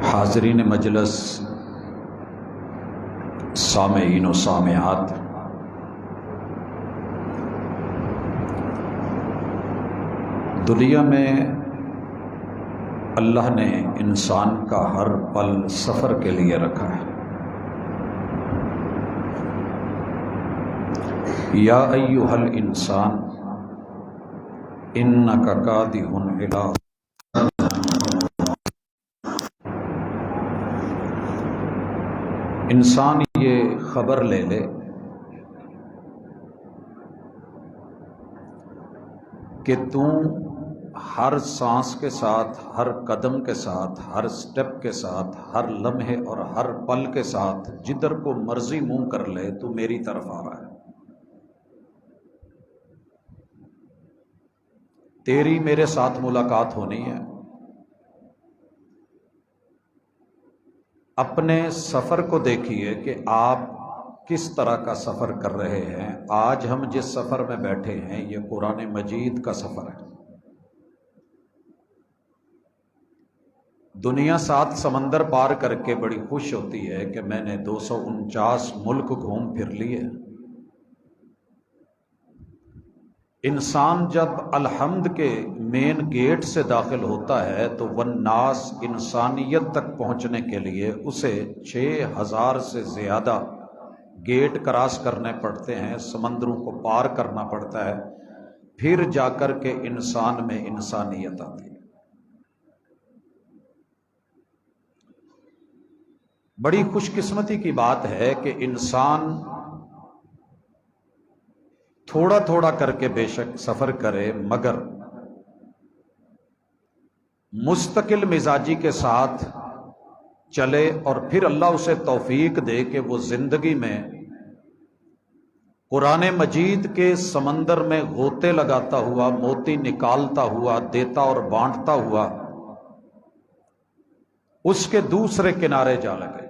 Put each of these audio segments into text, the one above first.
حاضرین مجلس، سامعین و سامعات، دنیا میں اللہ نے انسان کا ہر پل سفر کے لیے رکھا ہے۔ یا ایھا الانسان انک کادح الی، انسان یہ خبر لے لے کہ تو ہر سانس کے ساتھ، ہر قدم کے ساتھ، ہر سٹیپ کے ساتھ، ہر لمحے اور ہر پل کے ساتھ جدھر کو مرضی منہ کر لے تو میری طرف آ رہا ہے۔ تیری میرے ساتھ ملاقات ہونی ہے۔ اپنے سفر کو دیکھیے کہ آپ کس طرح کا سفر کر رہے ہیں۔ آج ہم جس سفر میں بیٹھے ہیں یہ قرآن مجید کا سفر ہے۔ دنیا 7 سمندر پار کر کے بڑی خوش ہوتی ہے کہ میں نے 249 ملک گھوم پھر لیے۔ انسان جب الحمد کے مین گیٹ سے داخل ہوتا ہے تو والناس انسانیت تک پہنچنے کے لیے اسے 6000 سے زیادہ گیٹ کراس کرنے پڑتے ہیں، سمندروں کو پار کرنا پڑتا ہے، پھر جا کر کے انسان میں انسانیت آتی ہے۔ بڑی خوش قسمتی کی بات ہے کہ انسان تھوڑا تھوڑا کر کے بے شک سفر کرے، مگر مستقل مزاجی کے ساتھ چلے، اور پھر اللہ اسے توفیق دے کہ وہ زندگی میں قرآن مجید کے سمندر میں غوطے لگاتا ہوا، موتی نکالتا ہوا، دیتا اور بانٹتا ہوا اس کے دوسرے کنارے جا لگے۔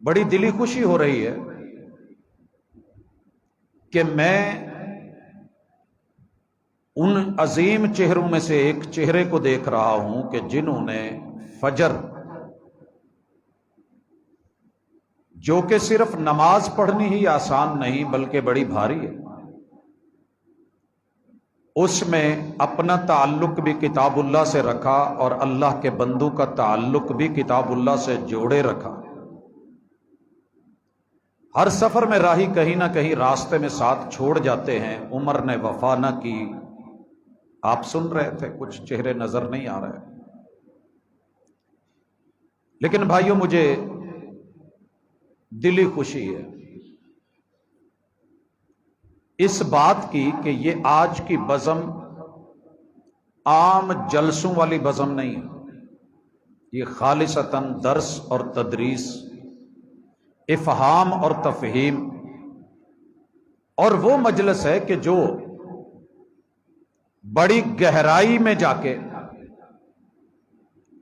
بڑی دلی خوشی ہو رہی ہے کہ میں ان عظیم چہروں میں سے ایک چہرے کو دیکھ رہا ہوں کہ جنہوں نے فجر، جو کہ صرف نماز پڑھنی ہی آسان نہیں بلکہ بڑی بھاری ہے، اس میں اپنا تعلق بھی کتاب اللہ سے رکھا اور اللہ کے بندوں کا تعلق بھی کتاب اللہ سے جوڑے رکھا۔ ہر سفر میں راہی کہیں نہ کہیں راستے میں ساتھ چھوڑ جاتے ہیں۔ عمر نے وفا نہ کی، آپ سن رہے تھے، کچھ چہرے نظر نہیں آ رہے، لیکن بھائیوں مجھے دلی خوشی ہے اس بات کی کہ یہ آج کی بزم عام جلسوں والی بزم نہیں ہے، یہ خالصتاً درس اور تدریس، افہام اور تفہیم، اور وہ مجلس ہے کہ جو بڑی گہرائی میں جا کے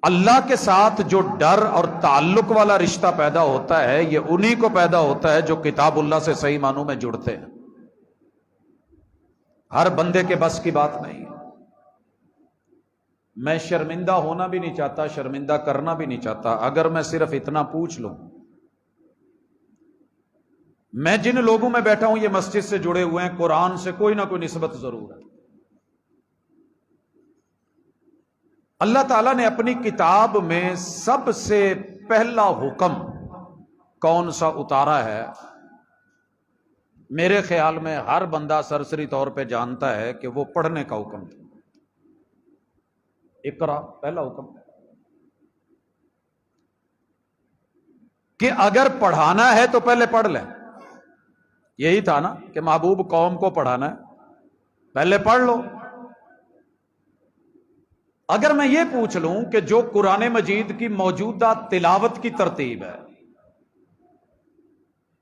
اللہ کے ساتھ جو ڈر اور تعلق والا رشتہ پیدا ہوتا ہے، یہ انہی کو پیدا ہوتا ہے جو کتاب اللہ سے صحیح معنوں میں جڑتے ہیں۔ ہر بندے کے بس کی بات نہیں۔ میں شرمندہ ہونا بھی نہیں چاہتا، شرمندہ کرنا بھی نہیں چاہتا، اگر میں صرف اتنا پوچھ لوں، میں جن لوگوں میں بیٹھا ہوں یہ مسجد سے جڑے ہوئے ہیں، قرآن سے کوئی نہ کوئی نسبت ضرور ہے۔ اللہ تعالیٰ نے اپنی کتاب میں سب سے پہلا حکم کون سا اتارا ہے؟ میرے خیال میں ہر بندہ سرسری طور پہ جانتا ہے کہ وہ پڑھنے کا حکم تھا۔ اقرا پہلا حکم، کہ اگر پڑھانا ہے تو پہلے پڑھ لیں۔ یہی تھا نا کہ محبوب قوم کو پڑھانا ہے، پہلے پڑھ لو۔ اگر میں یہ پوچھ لوں کہ جو قرآن مجید کی موجودہ تلاوت کی ترتیب ہے،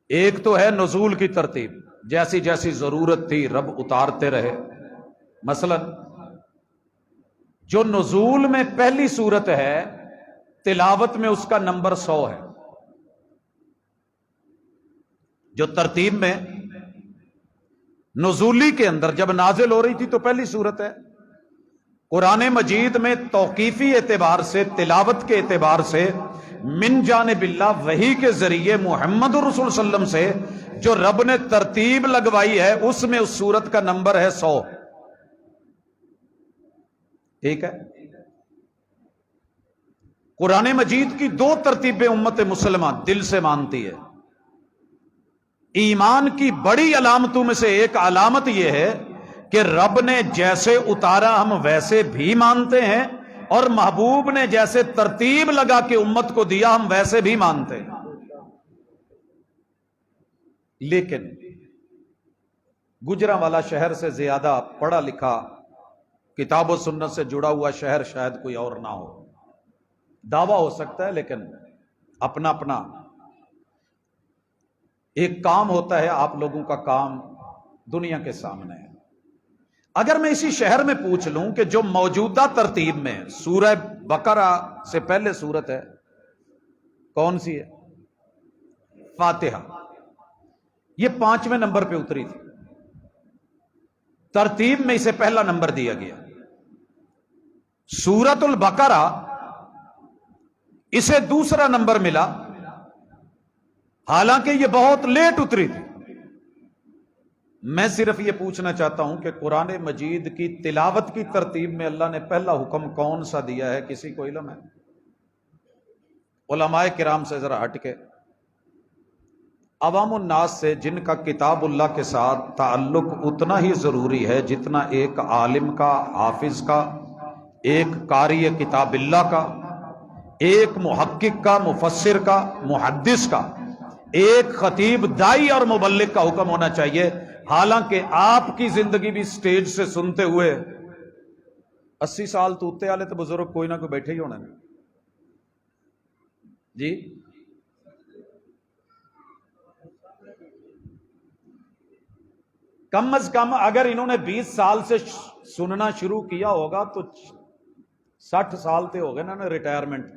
ایک تو ہے نزول کی ترتیب، جیسی جیسی ضرورت تھی رب اتارتے رہے۔ مثلا جو نزول میں پہلی صورت ہے، تلاوت میں اس کا نمبر 100 ہے۔ جو ترتیب میں نزولی کے اندر جب نازل ہو رہی تھی تو پہلی صورت ہے، قرآن مجید میں توقیفی اعتبار سے، تلاوت کے اعتبار سے، من جانب اللہ وحی کے ذریعے محمد رسول صلی اللہ علیہ وسلم سے جو رب نے ترتیب لگوائی ہے، اس میں اس سورت کا نمبر ہے 100. ٹھیک ہے؟ قرآن مجید کی 2 ترتیبیں امت مسلمہ دل سے مانتی ہے. ایمان کی بڑی علامتوں میں سے ایک علامت یہ ہے کہ رب نے جیسے اتارا ہم ویسے بھی مانتے ہیں، اور محبوب نے جیسے ترتیب لگا کے امت کو دیا ہم ویسے بھی مانتے ہیں. لیکن گجرانوالا شہر سے زیادہ پڑھا لکھا، کتاب و سنت سے جڑا ہوا شہر شاید کوئی اور نہ ہو. دعویٰ ہو سکتا ہے، لیکن اپنا اپنا ایک کام ہوتا ہے. آپ لوگوں کا کام دنیا کے سامنے ہے. اگر میں اسی شہر میں پوچھ لوں کہ جو موجودہ ترتیب میں سورہ بقرہ سے پہلے سورت ہے کون سی ہے؟ فاتحہ. یہ 5ویں نمبر پہ اتری تھی. ترتیب میں اسے پہلا نمبر دیا گیا. سورۃ البقرہ اسے دوسرا نمبر ملا، حالانکہ یہ بہت لیٹ اتری تھی. میں صرف یہ پوچھنا چاہتا ہوں کہ قرآن مجید کی تلاوت کی ترتیب میں اللہ نے پہلا حکم کون سا دیا ہے؟ کسی کو علم ہے؟ علماء کرام سے ذرا ہٹ کے عوام الناس سے، جن کا کتاب اللہ کے ساتھ تعلق اتنا ہی ضروری ہے جتنا ایک عالم کا، حافظ کا، ایک قاری کتاب اللہ کا، ایک محقق کا، مفسر کا، محدث کا، ایک خطیب، دائی اور مبلغ کا حکم ہونا چاہیے. حالانکہ آپ کی زندگی بھی سٹیج سے سنتے ہوئے 80 سال توتے والے تو بزرگ کوئی نہ کوئی بیٹھے ہی ہونے جی. کم از کم اگر انہوں نے 20 سال سے سننا شروع کیا ہوگا تو 60 سال تے ہو گئے نا ریٹائرمنٹ.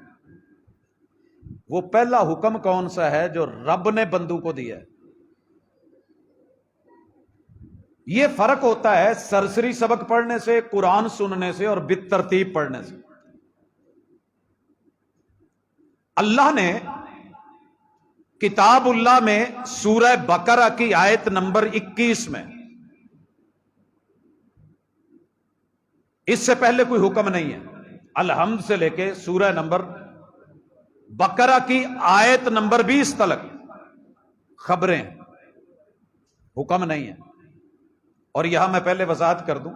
وہ پہلا حکم کون سا ہے جو رب نے بندوں کو دیا ہے؟ یہ فرق ہوتا ہے سرسری سبق پڑھنے سے، قرآن سننے سے، اور بالترتیب پڑھنے سے. اللہ نے کتاب اللہ میں سورہ بقرہ کی آیت نمبر 21 میں، اس سے پہلے کوئی حکم نہیں ہے، الحمد سے لے کے سورہ نمبر بقرہ کی آیت نمبر 20 تک خبریں، حکم نہیں ہے. اور یہاں میں پہلے وضاحت کر دوں،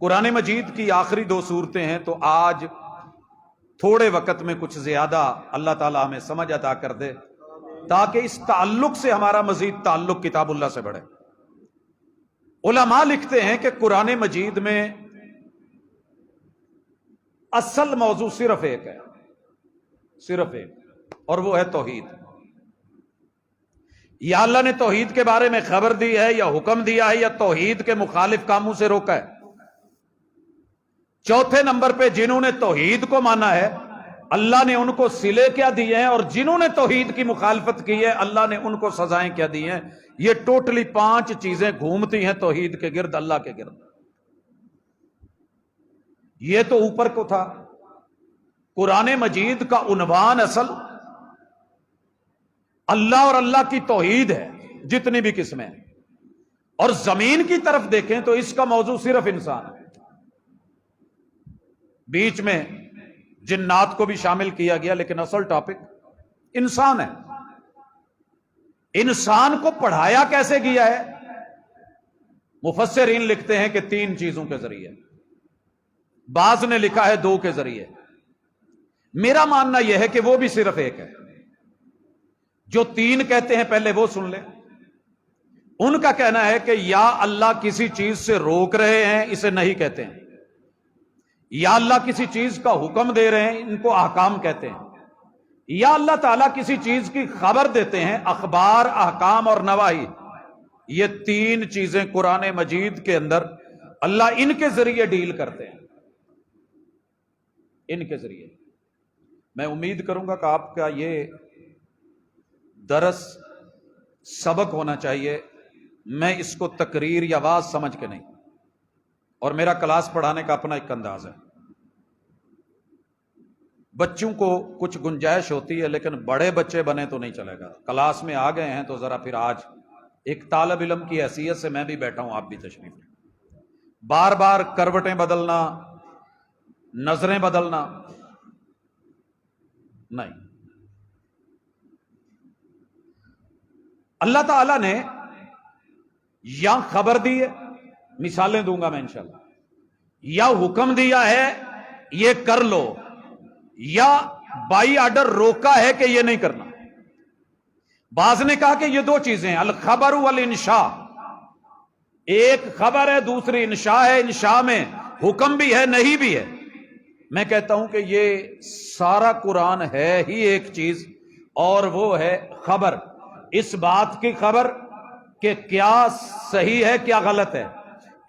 قرآن مجید کی آخری 2 سورتیں ہیں، تو آج تھوڑے وقت میں کچھ زیادہ اللہ تعالیٰ ہمیں سمجھ عطا کر دے تاکہ اس تعلق سے ہمارا مزید تعلق کتاب اللہ سے بڑھے. علماء لکھتے ہیں کہ قرآن مجید میں اصل موضوع صرف ایک ہے، صرف ایک، اور وہ ہے توحید. یا اللہ نے توحید کے بارے میں خبر دی ہے، یا حکم دیا ہے، یا توحید کے مخالف کاموں سے روکا ہے. چوتھے نمبر پہ جنہوں نے توحید کو مانا ہے اللہ نے ان کو صلے کیا دیے ہیں، اور جنہوں نے توحید کی مخالفت کی ہے اللہ نے ان کو سزائیں کیا دی ہیں. یہ ٹوٹلی 5 چیزیں گھومتی ہیں توحید کے گرد، اللہ کے گرد. یہ تو اوپر کو تھا. قرآن مجید کا عنوان اصل اللہ اور اللہ کی توحید ہے، جتنی بھی قسمیں ہیں. اور زمین کی طرف دیکھیں تو اس کا موضوع صرف انسان ہے. بیچ میں جنات کو بھی شامل کیا گیا، لیکن اصل ٹاپک انسان ہے. انسان کو پڑھایا کیسے گیا ہے؟ مفسرین لکھتے ہیں کہ 3 چیزوں کے ذریعے، بعض نے لکھا ہے 2 کے ذریعے. میرا ماننا یہ ہے کہ وہ بھی صرف ایک ہے. جو 3 کہتے ہیں پہلے وہ سن لیں. ان کا کہنا ہے کہ یا اللہ کسی چیز سے روک رہے ہیں، اسے نہیں کہتے ہیں. یا اللہ کسی چیز کا حکم دے رہے ہیں، ان کو احکام کہتے ہیں. یا اللہ تعالیٰ کسی چیز کی خبر دیتے ہیں، اخبار، احکام اور نواہی. یہ 3 چیزیں قرآن مجید کے اندر اللہ ان کے ذریعے ڈیل کرتے ہیں، ان کے ذریعے. میں امید کروں گا کہ آپ کا یہ درس سبق ہونا چاہیے. میں اس کو تقریر یا واز سمجھ کے نہیں، اور میرا کلاس پڑھانے کا اپنا ایک انداز ہے. بچوں کو کچھ گنجائش ہوتی ہے، لیکن بڑے بچے بنے تو نہیں چلے گا. کلاس میں آ گئے ہیں تو ذرا پھر آج ایک طالب علم کی حیثیت سے میں بھی بیٹھا ہوں، آپ بھی تشریف لیں. بار بار کروٹیں بدلنا، نظریں بدلنا نہیں. اللہ تعالی نے یا خبر دی ہے، مثالیں دوں گا میں انشاءاللہ، یا حکم دیا ہے یہ کر لو، یا بائی آرڈر روکا ہے کہ یہ نہیں کرنا. بعض نے کہا کہ یہ دو چیزیں ہیں، الخبر والانشاء. ایک خبر ہے، دوسری انشاء ہے. انشاء میں حکم بھی ہے، نہیں بھی ہے. میں کہتا ہوں کہ یہ سارا قرآن ہے ہی ایک چیز، اور وہ ہے خبر. اس بات کی خبر کہ کیا صحیح ہے کیا غلط ہے،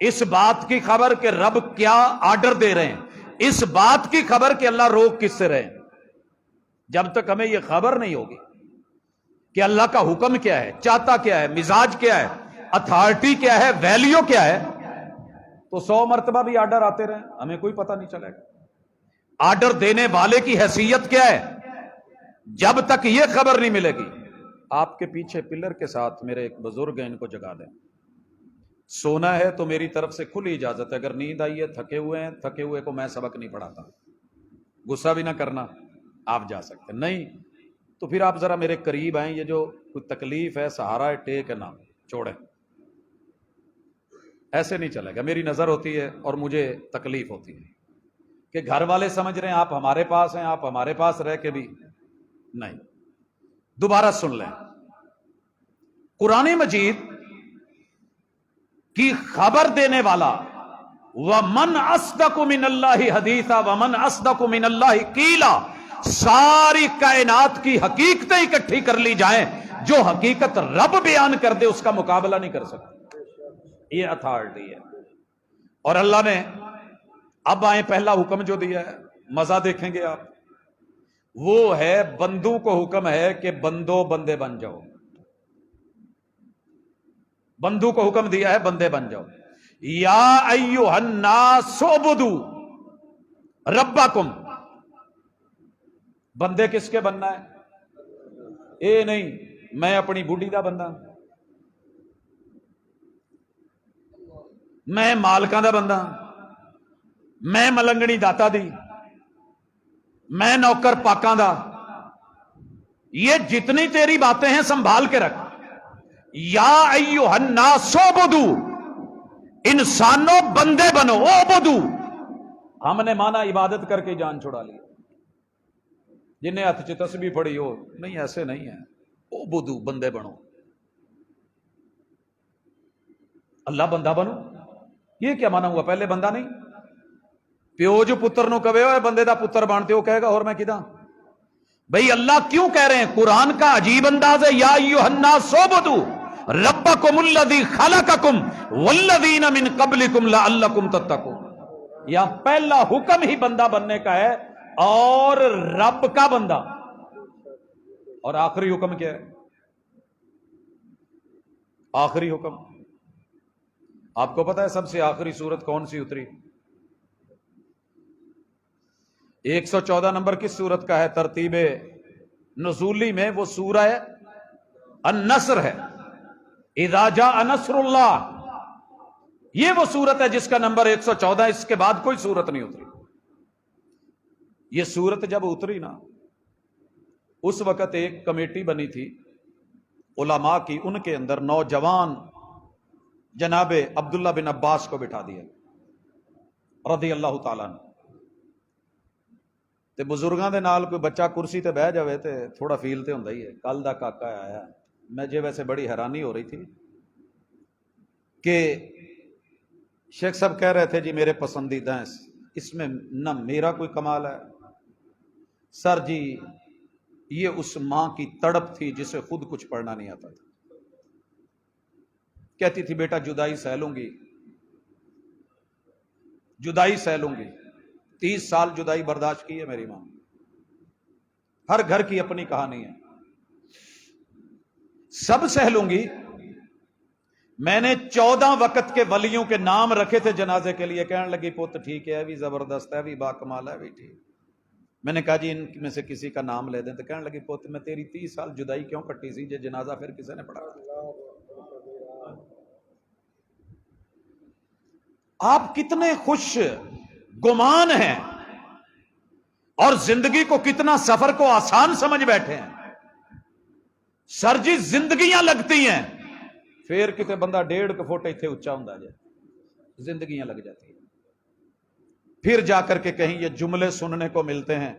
اس بات کی خبر کہ رب کیا آرڈر دے رہے ہیں، اس بات کی خبر کہ اللہ روک کس سے رہے ہیں. جب تک ہمیں یہ خبر نہیں ہوگی کہ اللہ کا حکم کیا ہے، چاہتا کیا ہے، مزاج کیا ہے، اتھارٹی کیا ہے، ویلیو کیا ہے، تو 100 مرتبہ بھی آرڈر آتے رہیں ہمیں کوئی پتہ نہیں چلے گا. آرڈر دینے والے کی حیثیت کیا ہے، جب تک یہ خبر نہیں ملے گی. آپ کے پیچھے پلر کے ساتھ میرے ایک بزرگ ہیں، ان کو جگا دیں. سونا ہے تو میری طرف سے کھلی اجازت ہے، اگر نیند آئی ہے، تھکے ہوئے ہیں، تھکے ہوئے کو میں سبق نہیں پڑھاتا، غصہ بھی نہ کرنا، آپ جا سکتے. نہیں تو پھر آپ ذرا میرے قریب آئیں، یہ جو کوئی تکلیف ہے، سہارا ہے، ٹیک ہے، نہ چھوڑیں. ایسے نہیں چلے گا. میری نظر ہوتی ہے اور مجھے تکلیف ہوتی ہے کہ گھر والے سمجھ رہے ہیں آپ ہمارے پاس ہیں، آپ ہمارے پاس رہ کے بھی نہیں. دوبارہ سن لیں، قرآن مجید کی خبر دینے والا وَمَنْ أَصْدَقُ مِنَ اللَّهِ حَدِيثًا وَمَنْ أَصْدَقُ مِنَ اللَّهِ قِيلًا، ساری کائنات کی حقیقتیں اکٹھی کر لی جائیں، جو حقیقت رب بیان کر دے اس کا مقابلہ نہیں کر سکتے. یہ اتھارٹی ہے. اور اللہ نے اب آئیں، پہلا حکم جو دیا ہے مزہ دیکھیں گے آپ، وہ ہے بندوں کو حکم ہے کہ بندو بندے بن جاؤ. بندوں کو حکم دیا ہے بندے بن جاؤ. یا ایھا الناس اعبدوا ربکم. بندے کس کے بننا ہے؟ اے نہیں میں اپنی بڈھی دا بندہ، میں مالکاں دا بندہ، میں ملنگڑی داتا دی، میں نوکر پاکاں دا. یہ جتنی تیری باتیں ہیں سنبھال کے رکھ. یا ایھا الناس اعبدوا، انسانوں بندے بنو. اعبدوا ہم نے مانا عبادت کر کے جان چھڑا لی. جنہیں ہاتھ چ تسبیح پڑی ہو، نہیں ایسے نہیں ہے. اعبدوا بندے بنو. اللہ بندہ بنو، یہ کیا مانا ہوا؟ پہلے بندہ نہیں. پیو جو پتر نو کہے ہوئے بندے دا پتر بانتے ہو، کہے گا اور میں کدا. بھئی اللہ کیوں کہہ رہے ہیں؟ قرآن کا عجیب انداز ہے. یا ایھا الناس اعبدوا ربکم الذی خلقکم والذین من قبلکم لعلکم تتقون. یہاں پہلا حکم ہی بندہ بننے کا ہے، اور رب کا بندہ. اور آخری حکم کیا ہے؟ آخری حکم آپ کو پتا ہے سب سے آخری سورت کون سی اتری؟ 114 نمبر کس سورت کا ہے ترتیب نزولی میں؟ وہ سورہ النصر ہے. اذا جاء نصر اللہ، یہ وہ سورت ہے جس کا نمبر 114. اس کے بعد کوئی سورت نہیں اتری. یہ سورت جب اتری نا، اس وقت ایک کمیٹی بنی تھی علماء کی، ان کے اندر نوجوان جناب عبداللہ بن عباس کو بٹھا دیا رضی اللہ تعالیٰ عنہ. تے بزرگاں دے نال کوئی بچہ کرسی تے بہ جاوے تے تھوڑا فیل تے ہوندا ہی ہے. کل دا کاکا آیا، میں جے ویسے بڑی حیرانی ہو رہی تھی کہ شیخ صاحب کہہ رہے تھے جی میرے پسندیدہ ہیں، اس میں نہ میرا کوئی کمال ہے سر جی، یہ اس ماں کی تڑپ تھی جسے خود کچھ پڑھنا نہیں آتا تھا. کہتی تھی بیٹا جدائی سہ لوں گی، جدائی سہ لوں گی. 30 سال جدائی برداشت کی ہے میری ماں. ہر گھر کی اپنی کہانی ہے. سب سہ لوں گی میں نے 14 وقت کے ولیوں کے نام رکھے تھے جنازے کے لیے. کہنے لگی پوت ٹھیک ہے بھی زبردست ہے بھی باکمال ہے بھی ٹھیک. میں نے کہا جی ان میں سے کسی کا نام لے دیں. تو کہنے لگی پوت میں تیری 30 سال جدائی کیوں کٹی سی جو جنازہ پھر کسی نے پڑھا. آپ کتنے خوش گمان ہیں اور زندگی کو کتنا سفر کو آسان سمجھ بیٹھے ہیں. سر جی زندگیاں لگتی ہیں پھر کتے بندہ 1.5 فٹ اتنے اچا ہوں جائے زندگیاں لگ جاتی ہیں. پھر جا کر کے کہیں یہ جملے سننے کو ملتے ہیں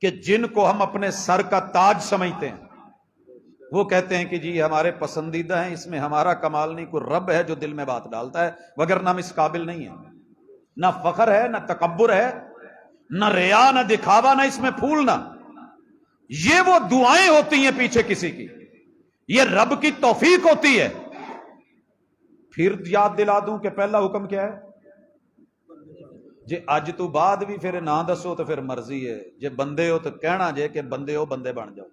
کہ جن کو ہم اپنے سر کا تاج سمجھتے ہیں وہ کہتے ہیں کہ جی ہمارے پسندیدہ ہیں, اس میں ہمارا کمال نہیں, کوئی رب ہے جو دل میں بات ڈالتا ہے, وگرنہ ہم اس قابل نہیں ہیں. نہ فخر ہے, نہ تکبر ہے, نہ ریا, نہ دکھاوا, نہ اس میں پھولنا. یہ وہ دعائیں ہوتی ہیں پیچھے کسی کی, یہ رب کی توفیق ہوتی ہے. پھر یاد دلا دوں کہ پہلا حکم کیا ہے جی اج تو بعد بھی پھر نہ دسو تو پھر مرضی ہے, جے بندے ہو تو کہنا جے کہ بندے ہو بندے بن جاؤ.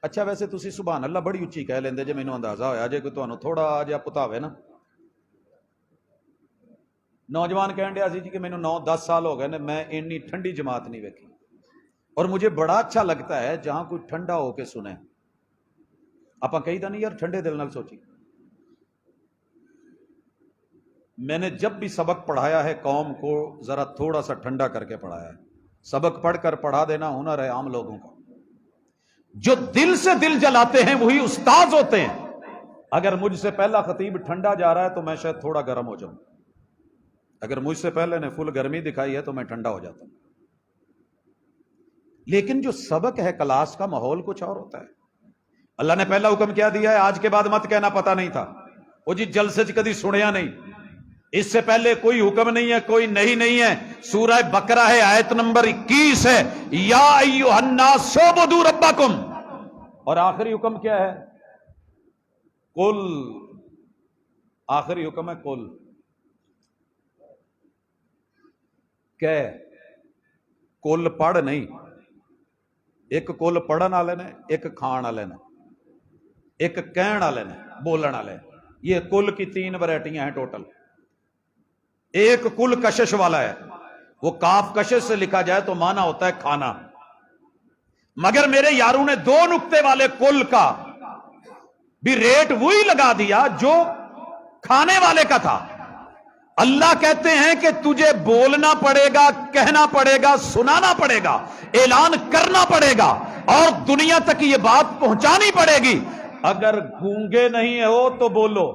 اچھا ویسے تسی سبحان اللہ بڑی اچھی کہہ لیندے جے مینوں اندازہ ہویا جے کوئی تانوں تھوڑا جہا پتاوے نا. نوجوان کہن ڈیا سی جی کہ مینوں 9-10 سال ہو گئے نے میں اتنی ٹھنڈی جماعت نہیں ویکھی, اور مجھے بڑا اچھا لگتا ہے جہاں کوئی ٹھنڈا ہو کے سنے. آپ کہی دا نہیں یار ٹھنڈے دل نال سوچی. میں نے جب بھی سبق پڑھایا ہے قوم کو ذرا تھوڑا سا ٹھنڈا کر کے پڑھایا ہے. سبق پڑھ کر پڑھا دینا ہنر ہے عام لوگوں کا. جو دل سے دل جلاتے ہیں وہی استاد ہوتے ہیں. اگر مجھ سے پہلا خطیب ٹھنڈا جا رہا ہے تو میں شاید تھوڑا گرم ہو جاؤں, اگر مجھ سے پہلے نے فل گرمی دکھائی ہے تو میں ٹھنڈا ہو جاتا ہوں. لیکن جو سبق ہے کلاس کا ماحول کچھ اور ہوتا ہے. اللہ نے پہلا حکم کیا دیا ہے آج کے بعد مت کہنا پتہ نہیں تھا, وہ جی جلسے کدی سنیا نہیں, اس سے پہلے کوئی حکم نہیں ہے, کوئی نہیں ہے. سورہ بقرہ ہے آیت نمبر 21 ہے یا ایھا الناس اعبدوا ربکم, اور آخری حکم کیا ہے قل, آخری حکم ہے قل, کہ کل پڑھ نہیں, ایک کل پڑھن والے نے, ایک کھان والے نے, ایک کہن والے نے, بولن والے. یہ کل کی 3 ورائٹیاں ہیں ٹوٹل. ایک کل کشش والا ہے, وہ کاف کشش سے لکھا جائے تو معنی ہوتا ہے کھانا. مگر میرے یاروں نے 2 نقطے والے کل کا بھی ریٹ وہی لگا دیا جو کھانے والے کا تھا. اللہ کہتے ہیں کہ تجھے بولنا پڑے گا, کہنا پڑے گا, سنانا پڑے گا, اعلان کرنا پڑے گا, اور دنیا تک یہ بات پہنچانی پڑے گی. اگر گونگے نہیں ہو تو بولو.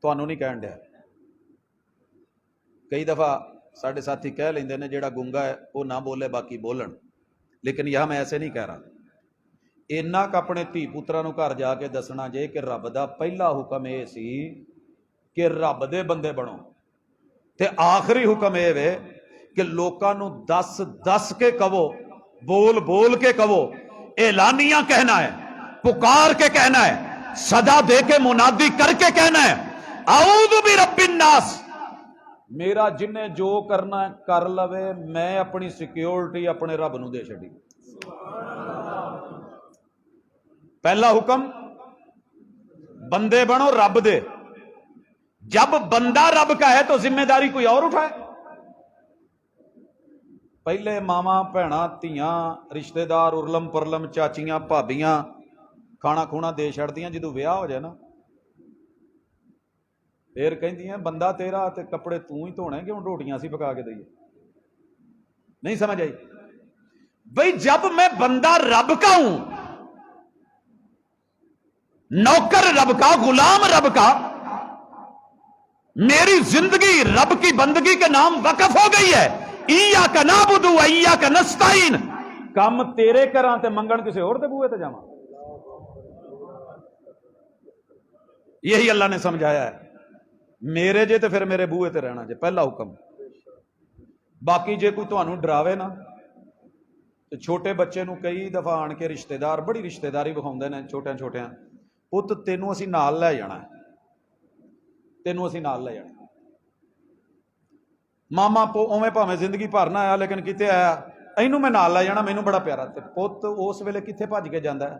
تو انہوں نہیں کہن دیا. کئی دفعہ ساڈے ساتھی کہہ لیندے نے جیڑا گونگا ہے وہ نہ بولے باقی بولن, لیکن یہاں میں ایسے نہیں کہہ رہا. اینا کہ اپنے دھی پترا نو گھر جا کے دسنا جے کہ رب دا پہلا حکم یہ سی کہ رب دے بندے بنو, تے آخری حکم یہ وے کہ لوکاں نو دس کے کہو, بول کے کہو, اعلانیہ کہنا ہے, پکار کے کہنا ہے, صدا دے کے منادی کر کے کہنا ہے اعوذ برب الناس. میرا جنہیں جو کرنا ہے کر لوے, میں اپنی سیکیورٹی اپنے رب نو دے چھڈی. پہلا حکم بندے بنو رب دے. جب بندہ رب کا ہے تو ذمہ داری کوئی اور اٹھائے. پہلے ماما بھیڑاں دھیاں رشتہ دار ارلم پرلم چاچیاں بھابیاں کھانا کھونا دے چھڑدیاں, جدوں ویاہ ہو جائے نا پھر کہندیاں بندہ تیرا تے کپڑے تو ہی دھونے کہ ہن روٹیاں اسی پکا کے دئیے. نہیں سمجھ آئی بھئی, جب میں بندہ رب کا ہوں, نوکر رب کا, غلام رب کا, میری زندگی رب کی بندگی کے نام وقف ہو گئی ہے. ایاک نعبد و ایاک نستعین, کم تیرے کراں تے منگن کسے اور تے بوئے تے جاواں. یہی اللہ نے سمجھایا ہے. میرے جے تے پھر میرے بوئے تے رہنا جے, پہلا حکم. باقی جے کوئی تانوں ڈراوے نا تے چھوٹے بچے نو کئی دفعہ آن کے رشتہ دار بڑی رشتہ داری وکھاوندے نے چھوٹیاں, پت تینوں اسی نال لے جانا ہے, تینوں اسی نال لے جانا. ماما اوویں بھاویں زندگی بھر نہ آیا لیکن کتے آیا اینوں میں نال لے جانا, مینوں بڑا پیارا. تے پت اس ویلے کتنے بھج کے جاندا ہے,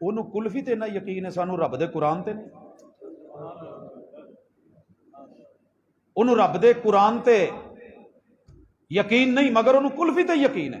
ਉਹਨੂੰ ਕੁਲਫੀ ਤੇ ਨਾ ਯਕੀਨ ਹੈ, ਸਾਨੂੰ ਰੱਬ ਦੇ ਕੁਰਾਨ ਤੇ ਨਹੀਂ। ਉਹਨੂੰ ਰੱਬ ਦੇ ਕੁਰਾਨ ਤੇ ਯਕੀਨ ਨਹੀਂ, ਮਗਰ ਉਹਨੂੰ ਕੁਲਫੀ ਤੇ ਯਕੀਨ ਹੈ।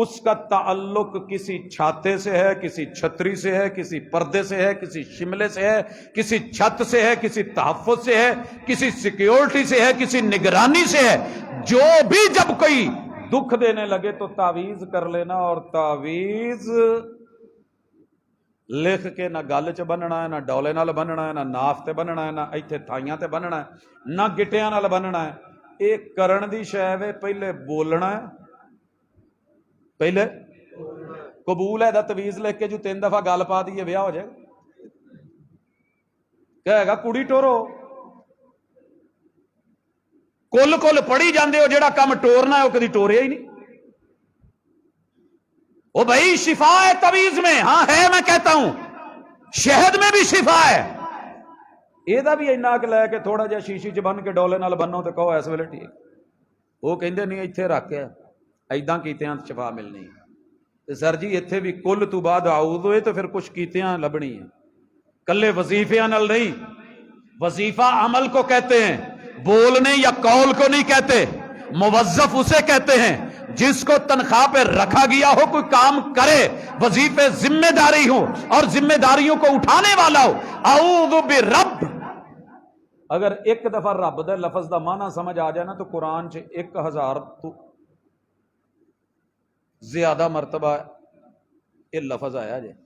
اس کا تعلق کسی چھاتے سے ہے، کسی چھتری سے ہے، کسی پردے سے ہے، کسی شملے سے ہے، کسی چھت سے ہے، کسی تحفظ سے ہے، کسی سیکیورٹی سے ہے، کسی نگرانی سے ہے۔ جو بھی جب کوئی دکھ دینے لگے تو تعویذ کر لینا، اور تعویذ لکھ کے نہ گل چ بننا ہے، نہ ڈولے نال بننا ہے، نہ ناف تے بننا ہے، نہ ایتھے تھائیاں تے بننا ہے، نہ گٹیاں نال بننا ہے۔ ایک کرن دی شے وے، پہلے بولنا ہے، پہلے قبول ہے دا تویز لکھ کے جو 3 دفعہ گل پا دیے بیاہ ہو جائے، کہے گا کڑی ٹورو۔ کل پڑھی جاندے ہو، جڑا کام ٹورنا ہے وہ کدی ٹوریا ہی نہیں۔ وہ بھائی شفا ہے تویز میں، ہاں ہے، میں کہتا ہوں شہد میں بھی شفا ہے۔ یہ بھی اینا کہ لے کے تھوڑا جہا شیشی چ بن کے ڈولے نال بنو تو کہو اس ویلے ٹھیک۔ وہ کہندے نہیں ایتھے رکھ کے ایداں کیتیاں شفا ملنی ہے۔ سر جی ایتھے بھی کل تو بعد اعوذ ہوئے تو پھر کچھ کیتیاں لبنی ہیں، کلے وظیفیاں نال نہیں۔ وظیفہ عمل کو کہتے ہیں، بولنے یا قول کو نہیں کہتے۔ موظف اسے کہتے ہیں جس کو تنخواہ پہ رکھا گیا ہو، کوئی کام کرے، وظیفے ذمہ داری ہو اور ذمہ داریوں کو اٹھانے والا ہو۔ اعوذ برب، اگر ایک دفعہ رب دے لفظ دا معنی سمجھ آ جائے نا تو قرآن چ 1000 تو زیادہ مرتبہ یہ لفظ آیا جائے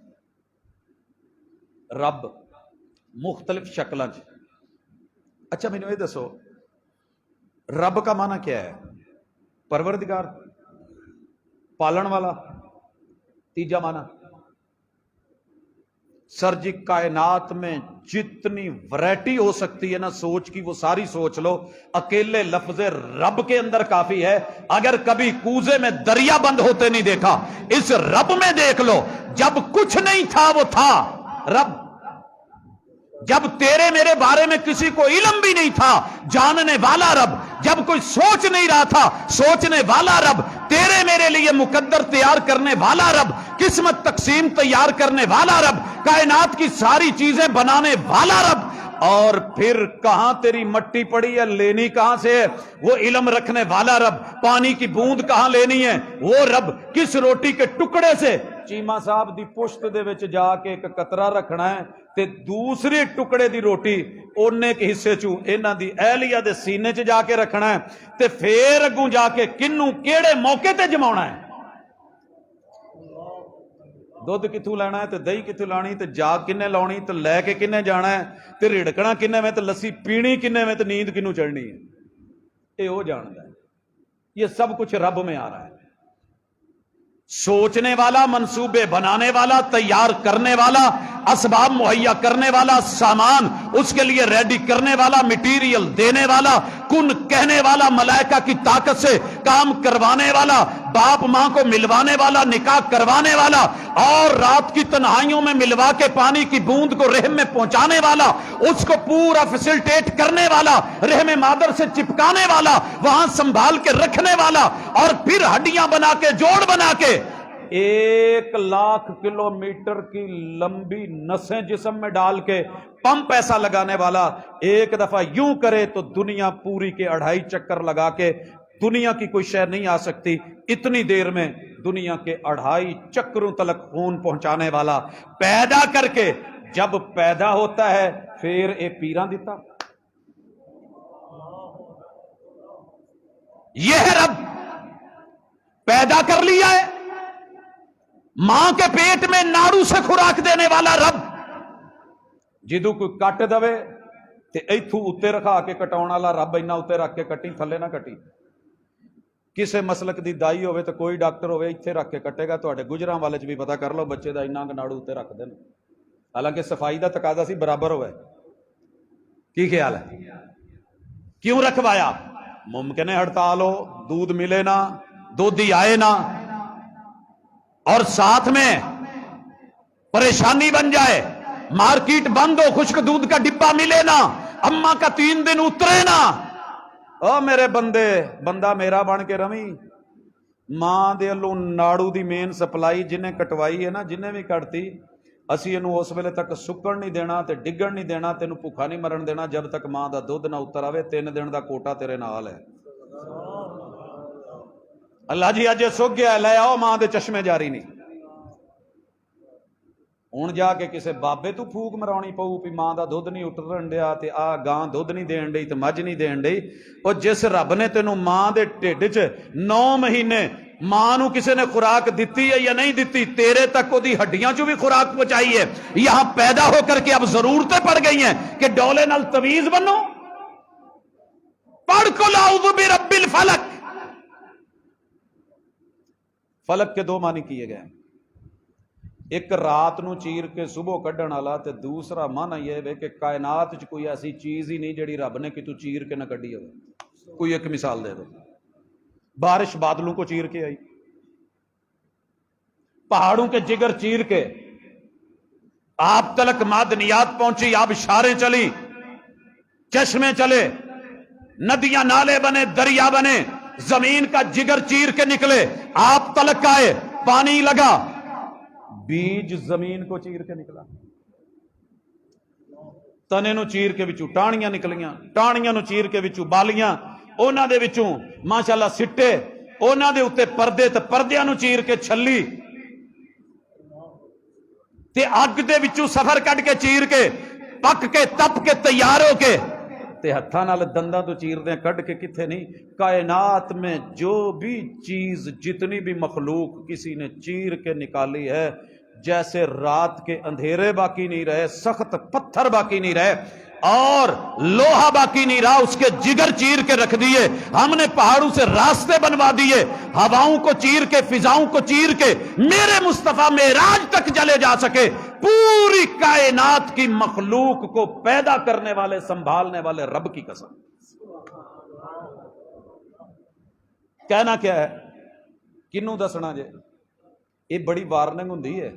رب مختلف شکلوں چ۔ اچھا مینوں یہ دسو رب کا معنی کیا ہے؟ پروردگار، پالن والا۔ تیجا معنی سر جی کائنات میں جتنی ورائٹی ہو سکتی ہے نا سوچ کی، وہ ساری سوچ لو، اکیلے لفظ رب کے اندر کافی ہے۔ اگر کبھی کوزے میں دریا بند ہوتے نہیں دیکھا، اس رب میں دیکھ لو، جب کچھ نہیں تھا وہ تھا رب۔ جب تیرے میرے بارے میں کسی کو علم بھی نہیں تھا، جاننے والا رب۔ جب کوئی سوچ نہیں رہا تھا، سوچنے والا رب۔ تیرے میرے لیے مقدر تیار کرنے والا رب، قسمت تقسیم تیار کرنے والا رب، کائنات کی ساری چیزیں بنانے والا رب۔ اور پھر کہاں تیری مٹی پڑی ہے، لینی کہاں سے ہے، وہ علم رکھنے والا رب۔ پانی کی بوند کہاں لینی ہے، وہ رب۔ کس روٹی کے ٹکڑے سے چیما صاحب دی پشت دے وچ جا کے ایک قطرہ رکھنا ہے تے دوسرے ٹکڑے دی روٹی اونے کے حصے چوں انہاں دی اہلیہ دے سینے چ جا کے رکھنا ہے تے پھر اگوں جا کے کنوں کیڑے موقع تے جماونا ہے۔ دودھ کتوں لینا ہے تے دہی کتوں لانی تے جاگ کنے لاؤنی تے لے کے کنے جانا ہے تے رڑکنا کنے میں تے لسی پینی کنے میں تے نیند کنوں چڑھنی ہے، یہ وہ جانتا ہے۔ یہ سب کچھ رب میں آ رہا ہے۔ سوچنے والا، منصوبے بنانے والا، تیار کرنے والا، اسباب مہیا کرنے والا، سامان اس کے لیے ریڈی کرنے والا، مٹیریل دینے والا، کن کہنے والا، ملائکہ کی طاقت سے کام کروانے والا، باپ ماں کو ملوانے والا، نکاح کروانے والا، اور رات کی تنہائیوں میں ملوا کے پانی کی بوند کو رحم میں پہنچانے والا، اس کو پورا فیسلٹیٹ کرنے والا، رحم مادر سے چپکانے والا، وہاں سنبھال کے رکھنے والا، اور پھر ہڈیاں بنا کے، جوڑ بنا کے 1,00,000 کلومیٹر کی لمبی نسیں جسم میں ڈال کے پمپ ایسا لگانے والا، ایک دفعہ یوں کرے تو دنیا پوری کے 2.5 چکر لگا کے، دنیا کی کوئی شے نہیں آ سکتی اتنی دیر میں دنیا کے 2.5 چکروں تلک خون پہنچانے والا، پیدا کر کے جب پیدا ہوتا ہے پھر اے پیراں دیتا۔ یہ ہے رب، پیدا کر لیا ہے، ماں کے پیٹ میں ناڑو سے خوراک دینے والا رب۔ جدو کوئی کٹ دے تے ایتھوں اتے رکھا کے کٹاؤن والا رب، اینا اتے رکھ کے کٹی، تھلے نہ کٹی۔ کسے مسلک دی دائی ہوئے تو کوئی ڈاکٹر ہوئے ایتھے رکھ کے کٹے گا، تواڈے گجراں والے چ بھی پتہ کر لو، بچے دا اینا ناڑو اتے رکھ دین، حالانکہ صفائی دا تقاضا سی برابر ہوئے۔ کی خیال ہے؟ کیوں رکھوایا؟ ممکن ہے ہڑتال ہو، دودھ ملے نہ، دودھی آئے نہ، اور ساتھ میں پریشانی بن جائے، مارکیٹ بند ہو، خشک دودھ کا ڈبہ ملے نا، اماں کا 3 دن اترے نا۔ او میرے بندے، بندہ میرا بن کے رویں، ماں دے لوں ناڑو دی مین سپلائی جنہیں کٹوائی ہے نا، جنہیں بھی کٹتی، اسی انہوں اس ویلے تک سکڑ نہیں دینا تے ڈگن نہیں دینا، تینوں بھوکا نہیں مرن دینا جب تک ماں دا دودھ نہ اتر آوے۔ 3 دن دا کوٹا تیرے نال ہے۔ اللہ جی اج سک گیا لے آؤ ماں دے چشمے جاری نہیں. ہوں جا کے کسے بابے تو پھوک مرانی پو بھی ماں دا دودھ نہیں اٹرن ڈیا تے آ گاں دودھ نہیں دین ڈئی تے مجھ نہیں دین ڈئی. اور جس رب نے تینوں ماں دے ٹھڈ چ 9 مہینے ماں نو کسے نے خوراک دیتی ہے یا نہیں دیتی, تیرے تک وہ دی ہڈیاں چو بھی خوراک پہنچائی ہے. یہاں پیدا ہو کر کے اب ضرورتیں پڑ گئی ہیں کہ ڈولے نال تویز بنو. پڑھ قل اعوذ برب الفلق. فلک کے 2 معنی کیے گئے ہیں, ایک رات نو چیر کے صبح کڈن والا, تے دوسرا معنی یہ ہے کہ کائنات چ کوئی ایسی چیز ہی نہیں جڑی رب نے کہ تو چیر کے نہ کڈی ہو. کوئی ایک مثال دے دو. بارش بادلوں کو چیر کے آئی, پہاڑوں کے جگر چیر کے آپ تلک معدنیات پہنچی, آپ اشاریں چلی, چشمے چلے, ندیاں نالے بنے, دریا بنے, زمین کا جگر چیر کے نکلے, آپ تلک آئے, پانی لگا, بیج زمین کو چیر کے نکلا, تنے نو چیر کے وچوں ٹانیاں نکلیاں, ٹانیاں نو چیر کے وچوں بالیاں, اونا دے وچوں ماشاءاللہ سٹے, اونا دے اتے پردے, تے پردیاں نو چیر کے چھلی, تے اگ دے وچوں سفر کٹ کے چیر کے پک کے تپ کے تیار ہو کے تے ہتھاں نال دنداں تو چیر دیں کٹ کے کتھے نہیں. کائنات میں جو بھی چیز جتنی بھی مخلوق کسی نے چیر کے نکالی ہے, جیسے رات کے اندھیرے باقی نہیں رہے, سخت پتھر باقی نہیں رہے, اور لوہا باقی نہیں رہا, اس کے جگر چیر کے رکھ دیے. ہم نے پہاڑوں سے راستے بنوا دیے, ہواؤں کو چیر کے, فضاؤں کو چیر کے میرے مصطفیٰ معراج تک چلے جا سکے. پوری کائنات کی مخلوق کو پیدا کرنے والے, سنبھالنے والے رب کی قسم. کہنا کیا ہے, کنوں دسنا جے, یہ بڑی وارننگ ہوندی ہے.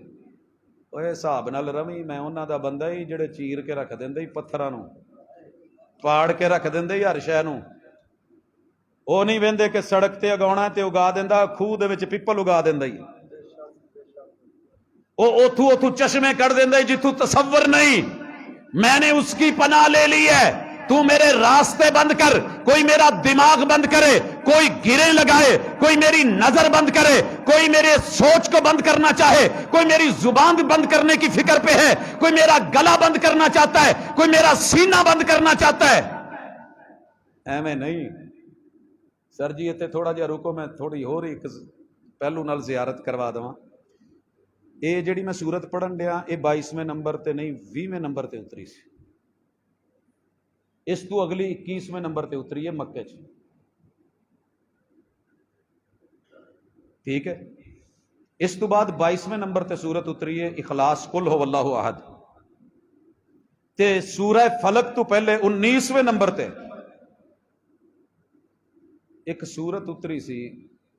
اوے حساب نال روی, میں انہاں دا بندہ ہی جڑے چیر کے رکھ دیندے ہی پتھراں نو, پاڑ کے رکھ دیندے ہی ہر شے نو. او نہیں ویندے کہ سڑک تے اگاونا تے اگا دیندا, خوہ دے وچ پیپل اگا دیندا ہی. او اوتھو چشمے کر دیندا ہی جتھوں تصور نہیں. میں نے اس کی پناہ لے لی ہے, تو میرے راستے بند کر. کوئی میرا دماغ بند کرے, کوئی گرے لگائے, کوئی میری نظر بند کرے, کوئی میرے سوچ کو بند کرنا چاہے, کوئی میری زبان بند کرنے کی فکر پہ ہے, کوئی میرا گلا بند کرنا چاہتا ہے, کوئی میرا سینہ بند کرنا چاہتا ہے. ایویں نہیں. سر جی اتنے تھوڑا جہا رکو, میں تھوڑی ہور ایک پہلو نال زیارت کروا دواں. اے جڑی میں سورت پڑھن ڈیا, اے 22ویں نمبر تے نہیں 20ویں نمبر تے اتری سی. اس تو اگلی 21ویں نمبر تے اتری ہے مکے چ. ٹھیک ہے, اس تو بعد 22ویں نمبر تے سورت اتری ہے اخلاص, قل هو اللہ احد. تے سورہ فلق تو پہلے 19ویں نمبر تے ایک سورت اتری سی,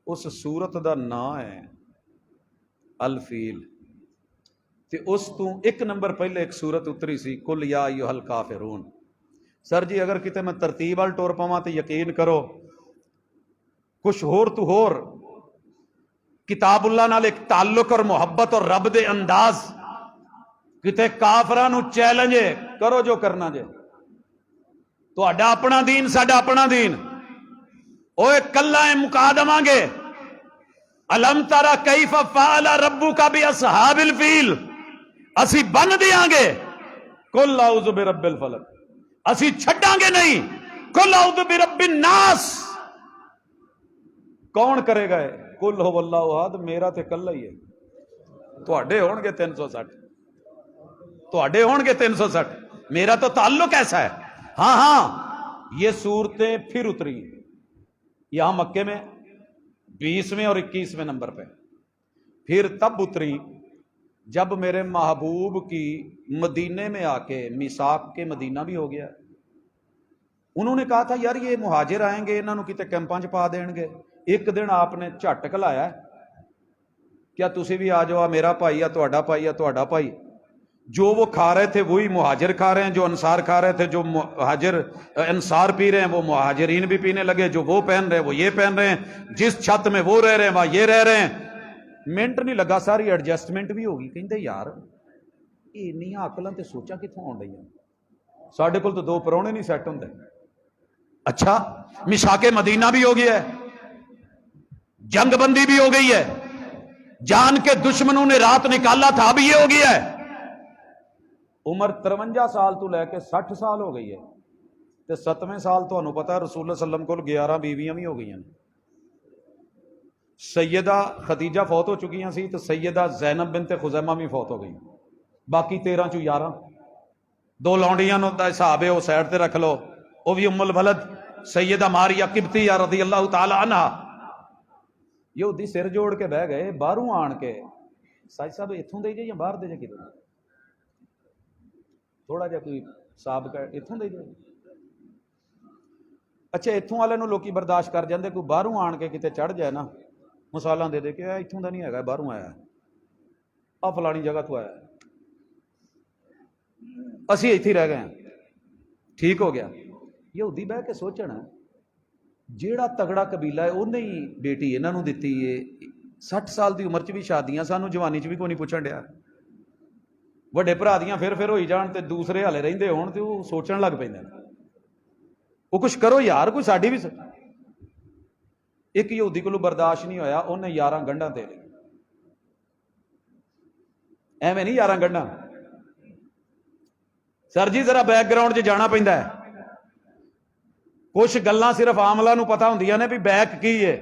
اس سورت دا نام ہے الفیل. تے اس تو ایک نمبر پہلے ایک سورت اتری سی قل یا ایھا الکافرون. سر جی اگر کتے میں ترتیب وال ٹور پاواں تے یقین کرو کچھ ہور تو ہور کتاب اللہ نال ایک تعلق اور محبت اور رب دے انداز, کتے کافراں نو چیلنج کرو جو کرنا جے, تہاڈا اپنا دین ساڈا اپنا دین, اوے کلا مکا دواں گے. الم ترى کیف فعل ربک باصحاب الفیل, اسی بن دیاں گے قل اعوذ برب الفلق, اسی چھڈاں گے نہیں قل اعوذ برب الناس. کون کرے گا قل هو اللہ احد, میرا تے کلا ہی ہے. تواڈے ہون گے 360, تواڈے ہون گے 360, میرا تو تعلق ایسا ہے. ہاں ہاں یہ صورتیں پھر اتری یہاں مکے میں 20ویں اور 21ویں نمبر پہ, پھر تب اتری جب میرے محبوب کی مدینے میں آ کے میثاق کے مدینہ بھی ہو گیا. انہوں نے کہا تھا یار یہ مہاجر آئیں گے, انہوں نے کتے کیمپاں چ پا دین گے. ایک دن آپ نے جھٹ کلایا, کیا تسی بھی آ جاؤ, میرا بھائی ہے, تہاڈا بھائی ہے, تہاڈا بھائی. جو وہ کھا رہے تھے وہی مہاجر کھا رہے ہیں, جو انصار کھا رہے تھے, جو مہاجر انصار پی رہے ہیں وہ مہاجرین بھی پینے لگے, جو وہ پہن رہے ہیں وہ یہ پہن رہے ہیں, جس چھت میں وہ رہ رہے ہیں وہاں یہ رہ رہے ہیں. منٹ نہیں لگا ساری ایڈجسٹمنٹ بھی ہوگی. کہندے یار اینیاں عقلاں تے سوچاں کتھوں آن رہیاں, ساڈے کول تو 2 پرونے نہیں سیٹ ہوندے. اچھا میثاق مدینہ بھی ہو گیا ہے, جنگ بندی بھی ہو گئی ہے، جان کے دشمنوں نے رات نکالا تھا، اب یہ ہو گیا ہے۔ عمر 53 سال تو لے کے 60 سال ہو گئی ہے، تے 7ویں سال تو انہوں پتا ہے رسول اللہ صلی اللہ علیہ وسلم کو 11 بیویاں بھی ہو گئی ہیں۔ سیدہ خدیجہ فوت ہو چکی ہیں سی، تو سیدہ زینب بنت خزیمہ بھی فوت ہو گئی، باقی 13 چوں 11 دو لونڈیاں نو دا حساب ہے، وہ سائڈ تے رکھ لو، وہ بھی ام الولد سیدہ ماریہ قبطیہ رضی اللہ تعالی عنہ۔ یہودی سر جوڑ کے بہ گئے باہروں آن کے، ساج صاحب اتھوں دے جے یا باہر دے جے کدھر، تھوڑا جا کوئی سابقہ اتھوں دے جے۔ اچھا اتھوں والے نو لوکی برداشت کر جاندے، کوئی باہروں آن کے کتے چڑھ جائے نا مثالاں دے دے کہ اتھوں دا نہیں ہے، باہروں آیا ہے، آ فلانی جگہ تو آیا ہے، اسی ایتھے رہ گئے ہیں، ٹھیک ہو گیا۔ یہودی بہ کے سوچنا جیڑا تگڑا قبیلہ ہے انہیں ہی بیٹی انہاں نوں دتی ہے، 60 سال دی عمر چ بھی شادیاں، سانو جوانی چ بھی کوئی نہیں پوچھن ڈیا، وڈے بھرا دیاں پھر ہوئی جان تے دوسرے ہالے رہندے ہون تے وہ سوچن لگ پیندے، وہ کچھ کرو یار، کوئی ساڈی بھی ایک یہودی کولوں برداشت نہیں ہویا، انہیں 11 گنڈاں دے لی، ایویں نہیں 11 گنڈاں، سر جی ذرا بیک گراؤنڈ 'چ جانا پیندا ہے، کچھ گلاں صرف عاملہ نو پتہ ہوندیاں نے بھی بیک کی ہے،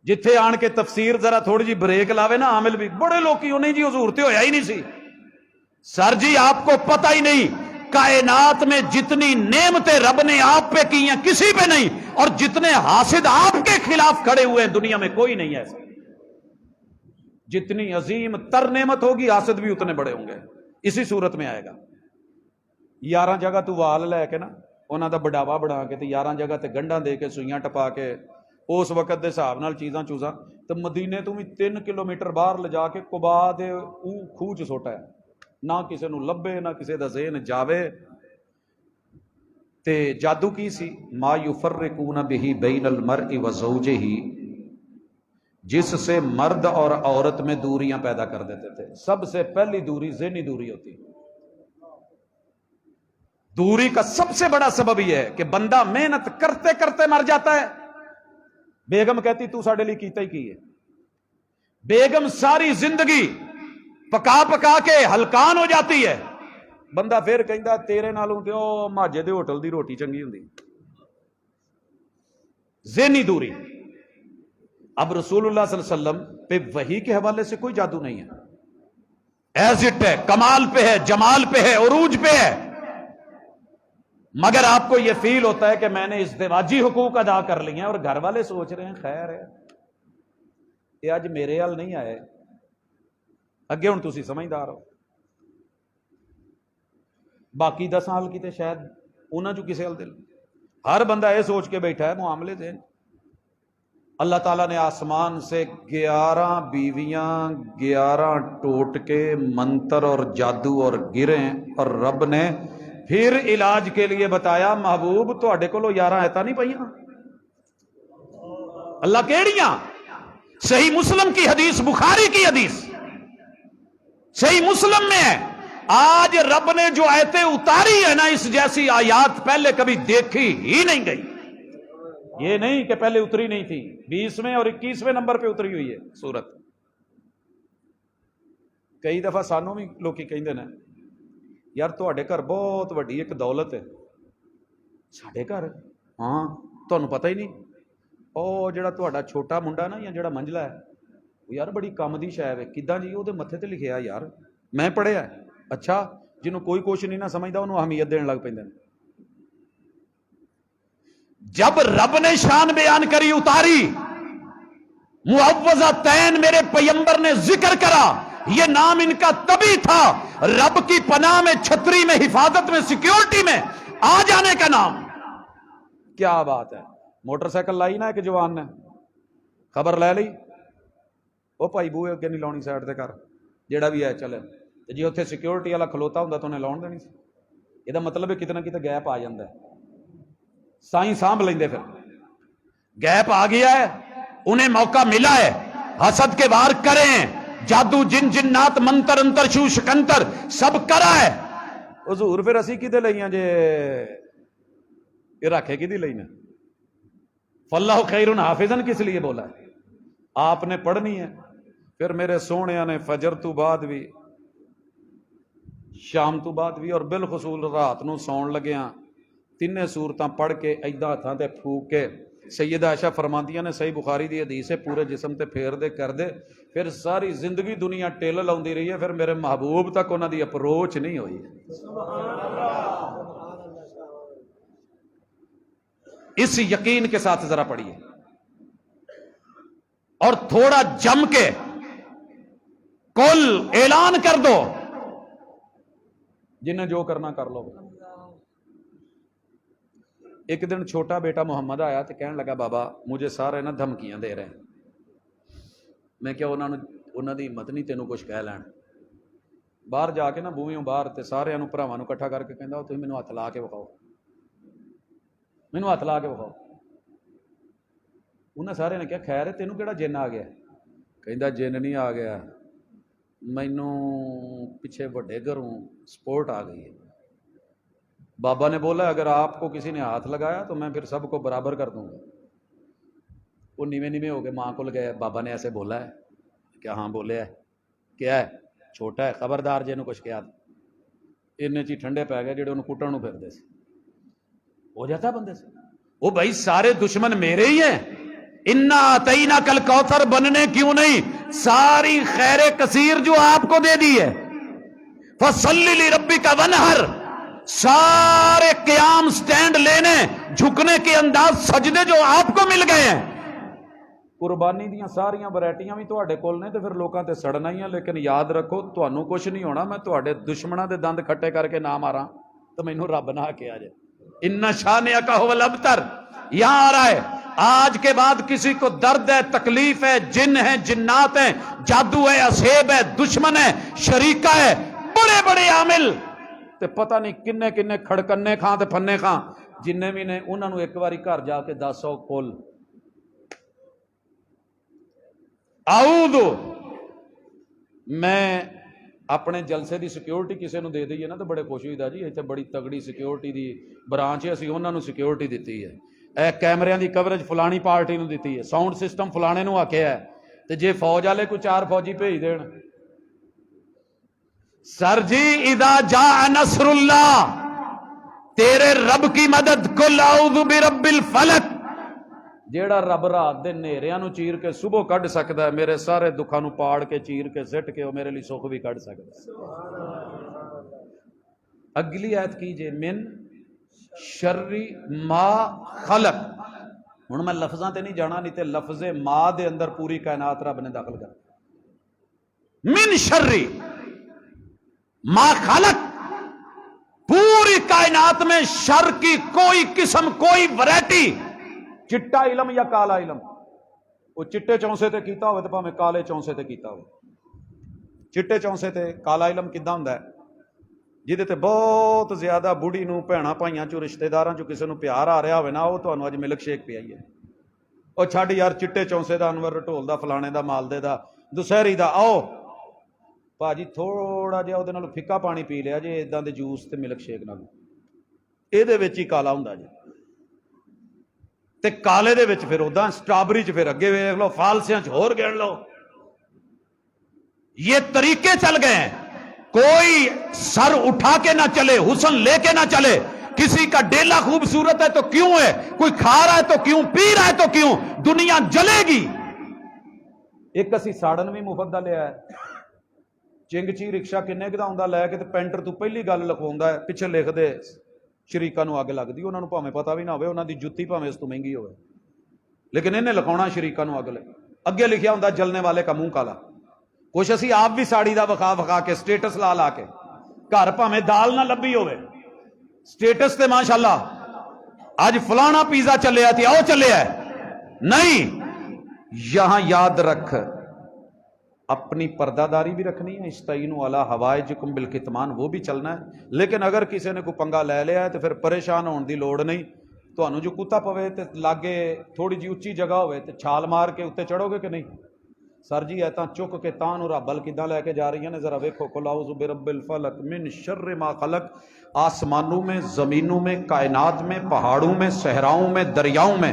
جتھے آن کے تفسیر ذرا تھوڑی جی بریک لاوے نا عامل بھی، بڑے لوکی انہیں جی حضور تے ہویا ہی نہیں سی۔ سر جی آپ کو پتہ ہی نہیں کائنات میں جتنی نعمتیں رب نے آپ پہ کی ہیں کسی پہ نہیں، اور جتنے حاسد آپ کے خلاف کھڑے ہوئے ہیں دنیا میں کوئی نہیں ہے ایسا۔ جتنی عظیم تر نعمت ہوگی حاسد بھی اتنے بڑے ہوں گے، اسی صورت میں آئے گا۔ 11 جگہ تو وال لے کے نا انہاں دا بڑھاوا بڑھا کے تے 11 جگہ تے گنڈاں دے کے سوئیاں ٹپا کے اس وقت دے حساب نال چیزاں چوزاں تے مدینے تو بھی 3 کلومیٹر باہر لے جا کے قباء دے کھوہ چ سوٹا ہے، نہ کسے نو لبے نہ کسے دا ذہن جاوے۔ تے جادو کی سی ما یفرقون بہ بین المرء وزوجہ، جس سے مرد اور عورت میں دوریاں پیدا کر دیتے تھے۔ سب سے پہلی دوری ذہنی دوری ہوتی ہے۔ دوری کا سب سے بڑا سبب یہ ہے کہ بندہ محنت کرتے کرتے مر جاتا ہے۔ بیگم کہتی تو ساڈے لیے کیتا ہی کی ہے، بیگم ساری زندگی پکا پکا کے ہلکان ہو جاتی ہے، بندہ پھر کہندا تیرے نالوں تے او ماجے دے ہوٹل دی روٹی چنگی ہوندی۔ ذہنی دوری۔ اب رسول اللہ صلی اللہ علیہ وسلم پہ وحی کے حوالے سے کوئی جادو نہیں ہے، ایز اٹ ہے، کمال پہ ہے، جمال پہ ہے، عروج پہ ہے، مگر آپ کو یہ فیل ہوتا ہے کہ میں نے ازدواجی حقوق ادا کر لیے ہیں، اور گھر والے سوچ رہے ہیں خیر ہے یہ اج میرے حال نہیں آئے، اگے ہوں تسی سمجھدار ہو، باقی 10 سال کی تے شاید انہاں چوں کسے حال دل۔ ہر بندہ یہ سوچ کے بیٹھا ہے معاملے سے اللہ تعالیٰ نے آسمان سے 11 بیویاں 11 ٹوٹکے منتر اور جادو اور گریں، اور رب نے پھر علاج کے لیے بتایا محبوب تواڈے کولوں 11 ایتاں نہیں پئیاں، اللہ کیڑیاں؟ صحیح مسلم کی حدیث، بخاری کی حدیث صحیح مسلم میں ہے۔ آج رب نے جو آیتیں اتاری ہے نا، اس جیسی آیات پہلے کبھی دیکھی ہی نہیں گئی۔ یہ نہیں کہ پہلے اتری نہیں تھی، 20ویں اور 21ویں نمبر پہ اتری ہوئی ہے سورت۔ کئی دفعہ سانوں بھی لوکی کہندے نے یار تواڈے گھر بہت وڈی ایک دولت ہے، ساڈے گھر ہاں تانوں پتہ ہی نہیں، او جڑا تواڈا چھوٹا منڈا نا یا جڑا منجلا ہے وہ یار بڑی کم دی شے ہے، کداں جی؟ وہ دے متھے تے لکھیا یار، میں پڑھیا ہے۔ اچھا، جنوں کوئی کچھ نہیں نہ سمجھدا انہوں اہمیت دین لگ پیندے نے۔ جب رب نے شان بیان کری اتاری، معوذتین میرے پیغمبر نے ذکر کرا، یہ نام ان کا تبھی تھا رب کی پناہ میں، چھتری میں، حفاظت میں، سیکیورٹی میں آ جانے کا نام۔ کیا بات ہے! موٹر سائیکل لائی نا ایک جوان نے، خبر لے لی، وہ بھائی بوئے اگے نہیں لاؤنی سائڈ تے کر، جیڑا بھی ہے چلے، جی اتنے سیکیورٹی والا کھلوتا ہوں تو انہیں لاؤن دینی سی۔ یہ مطلب ہے کتنا کتنا گیپ آ جاتا ہے، سائیں سانبھ لیندے، پھر گیپ آ گیا ہے، انہیں موقع ملا ہے، حسد کے وار کریں، جادو جن جنات منتر انتر شو شکنتر سب کرا ہے۔ حضور پھر اسی کدے لئیاں جے یہ رکھے کدی لئینا؟ فاللہ خیر حافظن کس لیے بولا ہے؟ آپ نے پڑھنی ہے. پھر میرے سونے نے فجر تو بعد بھی، شام تو بعد بھی، اور بالخصوص رات نو سون لگیاں تینے سورتاں پڑھ کے ایداں ہتھاں تے پھوک کے، سیدہ عائشہ فرماندیاں نے صحیح بخاری دی حدیث ہے، پورے جسم تے پھیر دے کر دے، پھر ساری زندگی دنیا ٹیل لاؤندی رہی ہے، پھر میرے محبوب تک انہاں دی اپروچ نہیں ہوئی. اس یقین کے ساتھ ذرا پڑھیے اور تھوڑا جم کے کل اعلان کر دو، جنہیں جو کرنا کر لو. ایک دن چھوٹا بیٹا محمد آیا تو کہنے لگا بابا مجھے سارے نا دھمکیاں دے رہے ہیں. میں کیا انہوں دی ہمت نہیں تینوں کچھ کہہ لین. باہر جا کے نا بوئیوں باہر تے سارے بھراواں نوں اکٹھا کر کے کہندا تسی مینوں ہتھ لا کے وکھاؤ، مینوں ہتھ لا کے وکھاؤ. انہاں سارے نے کہا خیر ہے تینوں کیڑا جن آ گیا؟ کہندا جن نہیں آ گیا، مینوں پیچھے بڑے گھروں سپورٹ آ گئی ہے. بابا نے بولا اگر آپ کو کسی نے ہاتھ لگایا تو میں پھر سب کو برابر کر دوں گا. وہ نیوے ہو کے ماں کو گئے، بابا نے ایسے بولا ہے؟ کیا ہاں بولے ہے. کیا ہے؟ چھوٹا ہے، خبردار جی کچھ کیا. ان چی ٹھنڈے پی گئے جڑے انہوں کٹن پھرتے سے. ہو جاتا بندے سے. وہ بھائی سارے دشمن میرے ہی ہیں. انا آتینا کل کوثر بننے کیوں نہیں، ساری خیر کثیر جو آپ کو دے دی ہے. فصلی لربک ونحر، سارے قیام سٹینڈ لینے جھکنے کے انداز سجدے جو آپ کو مل گئے ہیں. قربانی دیاں ساریاں ورائٹیاں بھی تواڈے کول نے تے پھر لوکاں تے سڑنا ہی ہے. لیکن یاد رکھو تانوں کچھ نہیں ہونا، میں تواڈے دشمناں دے دند کھٹے کر کے نہ ماراں تو مینوں رب نہ کے آ جائے. ان شانئک ھو الابتر. یہاں آ رہا ہے آج کے بعد کسی کو درد ہے، تکلیف ہے، جن ہے، جنات ہیں، جادو ہے، اسیب ہے، دشمن ہے، شریکہ ہے، بڑے بڑے عامل تے پتہ نہیں کنے کنے کھڑکنے کھاں تے پھنے کھاں جننے بھی نے، انہاں نوں ایک واری گھر جا کے دسو کھول اعوذ. میں اپنے جلسے دی سیکیورٹی کسے نوں دے دئیے نا تو بڑے خوش ہوئی دا جی ایتھے بڑی تگڑی سیکیورٹی دی برانچ ہے، اسی انہاں نوں سیکیورٹی دتی ہے. اے کیمریاں دی کوریج فلانی پارٹی نوں دتی ہے، ساؤنڈ سسٹم فلانے نوں آکھیا ہے. تے جے فوج والے کوئی 4 فوجی بھیج دین، سر جی اذا جاء نصر اللہ، تیرے رب کی مدد، قل اعوذ برب الفلق. جیڑا رب رات دے نیریاں نو چیر کے صبح کڈ سکدا ہے، میرے سارے دکھاں نو پاڑ کے چیر کے سٹ کے وہ میرے لیے سکھ بھی کڈ سکدا ہے. اگلی آیت کیجئے من شر ما خلق. ہن میں لفظاں تے نہیں جانا، نہیں تے لفظ ما دے اندر پوری کائنات رب نے داخل کر. من شر ما خلق، پوری کائنات میں شر کی کوئی قسم، کوئی ورائٹی، چٹا علم یا کالا علم، وہ چٹے چونسے تے کیتا ہوئے تے پاویں کالے چونسے تے کیتا ہوئے. چٹے چونسے تے کالا علم کداں ہوندا ہے؟ جہدے تے بہت زیادہ بوڑھی نو بھیڑاں بھائیاں چوں رشتہ داراں چوں کسے نو پیار آ رہا ہوئے نا، وہ تانوں اج ملک شیک پیائی ہے. او چھڈ یار چٹے چونسے دا، انور رٹول دا، فلانے دا، مالدے دا، دوسہری دا، آؤ پاجی تھوڑا جہا وہ پھکا پانی پی لیا جی اداں دے جوس تے ملک شیک نال، یہ ہی کالا ہوندا جی. تے کالے دے وچ پھر ادا سٹرابری چ پھر اگے ویکھ لو، فالسیاں چ ہور گن لو. یہ طریقے چل گئے ہیں. کوئی سر اٹھا کے نہ چلے، حسن لے کے نہ چلے. کسی کا ڈیلا خوبصورت ہے تو کیوں ہے، کوئی کھا رہا ہے تو کیوں، پی رہا ہے تو کیوں، دنیا جلے گی. ایک اسی ساڑن بھی مفت دا لیا ہے. چنگ چی رکشا کنے دا ہوندا، لے کے تے پینٹر تو پہلی گل لکھواوندا ہے، پیچھے لکھ دے شریکاں نو اگ لگدی. انہاں نو بھاویں پتہ بھی نہ ہوے، انہاں دی جُتی بھاویں اس تو مہنگی ہوے، لیکن انہیں لکھاونا شریکاں نو اگ لگی. اگے لکھیا ہوندا جلنے والے کا منہ کالا. کچھ اسی آپ بھی ساڑی دا وکھا وکھا کے سٹیٹس لا لا کے، گھر بھاویں دال نہ لبھی ہوے، سٹیٹس تے ماشاءاللہ اج فلانا پیزا چلیا تے او چلیا ہے. نہیں، یہاں یاد رکھ اپنی پردہ داری بھی رکھنی ہے، استعینوا علی حوائجکم بالکتمان، وہ بھی چلنا ہے. لیکن اگر کسی نے کوئی پنگا لے لیا ہے تو پھر پریشان ہونے دی لوڑ نہیں. تانوں جو کتا پوے تے لاگے تھوڑی جی اچھی جگہ ہوئے تے چھال مار کے اتنے چڑھو گے کہ نہیں؟ سر جی ایتاں چک کے تاں نو ربل کداں لے کے جا رہی ہیں نے، ذرا ویکھو. قل اعوذ برب الفلق من شر ما خلق. آسمانوں میں، زمینوں میں، کائنات میں، پہاڑوں میں، صحراؤں میں، دریاؤں میں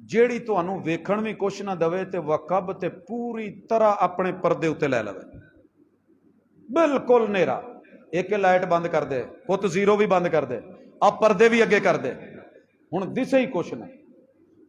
ਜਿਹੜੀ ਤੁਹਾਨੂੰ ਵੇਖਣ ਵੀ ਕੁਛ ਨਾ ਦਵੇ, ਤੇ ਵਕਬ ਤੇ ਪੂਰੀ ਤਰ੍ਹਾਂ ਆਪਣੇ ਪਰਦੇ ਉੱਤੇ ਲੈ ਲਵੇ, ਬਿਲਕੁਲ ਹਨੇਰਾ। ਇੱਕ ਲਾਈਟ ਬੰਦ ਕਰ ਦੇ, ਪੁੱਤ ਜ਼ੀਰੋ ਵੀ ਬੰਦ ਕਰ ਦੇ, ਆ ਪਰਦੇ ਵੀ ਅੱਗੇ ਕਰ ਦੇ, ਹੁਣ ਦਿਸੇ ਹੀ ਕੁਛ ਨਾ।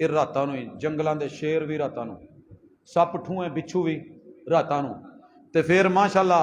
ਇਹ ਰਾਤਾਂ ਨੂੰ ਹੀ, ਜੰਗਲਾਂ ਦੇ ਸ਼ੇਰ ਵੀ ਰਾਤਾਂ ਨੂੰ, ਸੱਪ ਠੂਏ ਬਿੱਛੂ ਵੀ ਰਾਤਾਂ ਨੂੰ, ਤੇ ਫਿਰ ਮਾਸ਼ਾਅੱਲਾ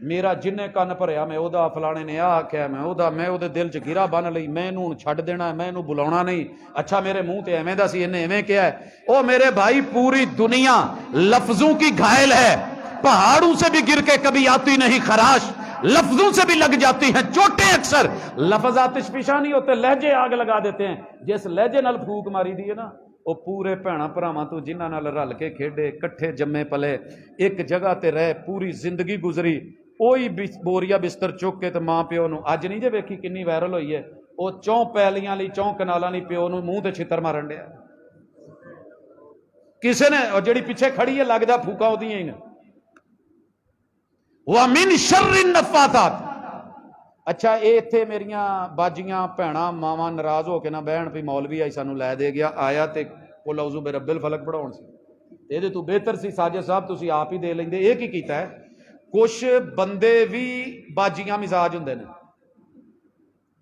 میرا جن کن بھریا میں وہ فلانے نے آخیا میں وہ دل چ گرا بن لی میں چھڈ دینا میں بلاونا نہیں اچھا میرے منہ تے ایویں دا سی انہیں ایویں کیا ہے او میرے بھائی پوری دنیا لفظوں کی گھائل ہے پہاڑوں سے بھی گر کے کبھی آتی نہیں خراش لفظوں سے بھی لگ جاتی ہیں چوٹیں اکثر لفظ آتش فشاں نہیں ہوتے لہجے آگ لگا دیتے ہیں جس لہجے نال پھوک ماری دی ہے نا وہ پورے بھیڑاں بھراواں تو جنہاں نال رل کے کھیڈے کٹھے جمے پلے ایک جگہ تے رہے پوری زندگی گزری وہی بوریا بستر چک کے تے ماں پیو نو اج نہیں جے ویکھی کنی وائرل ہوئی ہے وہ چوں پیلیاں لی چوں کنالاں لی پیو نو منہ تے چھتر مارن ڈیا کسے نے جڑی پیچھے کھڑی ہے لگدا پھوکا اودیاں ہی نے وَمِن شَرِّ النَّفَّاثَاتِ اچھا اے اتھے میریاں باجیاں بھیڑاں ماواں ناراض ہو کے نہ بہن بھی مولوی آئی سانو لے دے گیا آیا تے قل اعوذ برب الفلق پڑھاؤن سی اے تو بہتر سی ساجد صاحب تسی آپ ہی دے لیندے اے کی کیتا ہے کچھ بندے بھی باجیاں مزاج ہوندے نے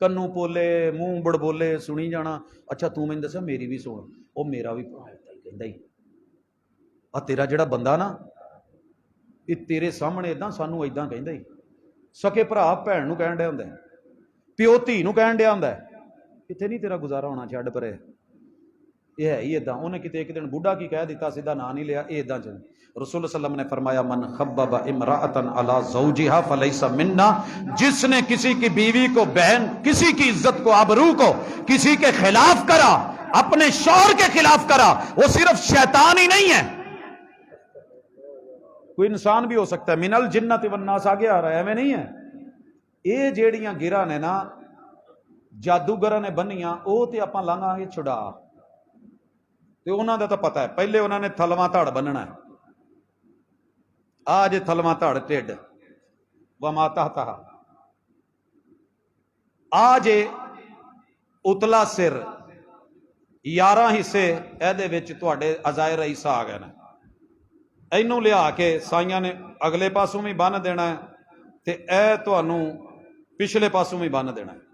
کنوں پولے منہ بڑ بولے سنی جانا اچھا تو میں دسیا میری بھی سن او میرا بھی کہندا ہی آ تیرا جڑا بندہ نا یہ تیرے سامنے اداں سانو اداں کہندا ہی سکے بھرا بھੈਣ نو کہن ڈیا ہوندا ہے پیو دھی نو کہن ڈیا ہوندا ہے کتے نہیں تیرا گزارا ہونا چھڈ پرے یہ ہے ہی اداں انہیں کتے ایک دن بڈھا کی کہہ دیتا سیدھا نا نہیں لیا یہ اداں چل رسول اللہ صلی اللہ علیہ وسلم نے فرمایا من خبب امرأۃ علی زوجہا فلیس منا جس نے کسی کی بیوی کو بہن کسی کی عزت کو آبرو کو کسی کے خلاف کرا اپنے شوہر کے خلاف کرا وہ صرف شیطان ہی نہیں ہے کوئی انسان بھی ہو سکتا ہے من الجنت والناس آگے آ رہا ہے ایویں نہیں ہے یہ جیڑیاں گراں نے نا جادوگراں نے بنیاں او تے آپاں لانگاں گے چھڑا تے انہاں دا تو پتہ ہے پہلے انہاں نے تھلواں دھڑ بننا ہے آج تھلواں دھڑ ٹھڈ وما تحتہا آج اتلا سر 11 حصے ایدے وچ تواڈے اعضائے رئیس آ گئے نے اینوں لیا کے سائیاں نے اگلے پاسوں بھی بن دینا ہے تے اے تانوں پچھلے پاسوں بھی بن دینا ہے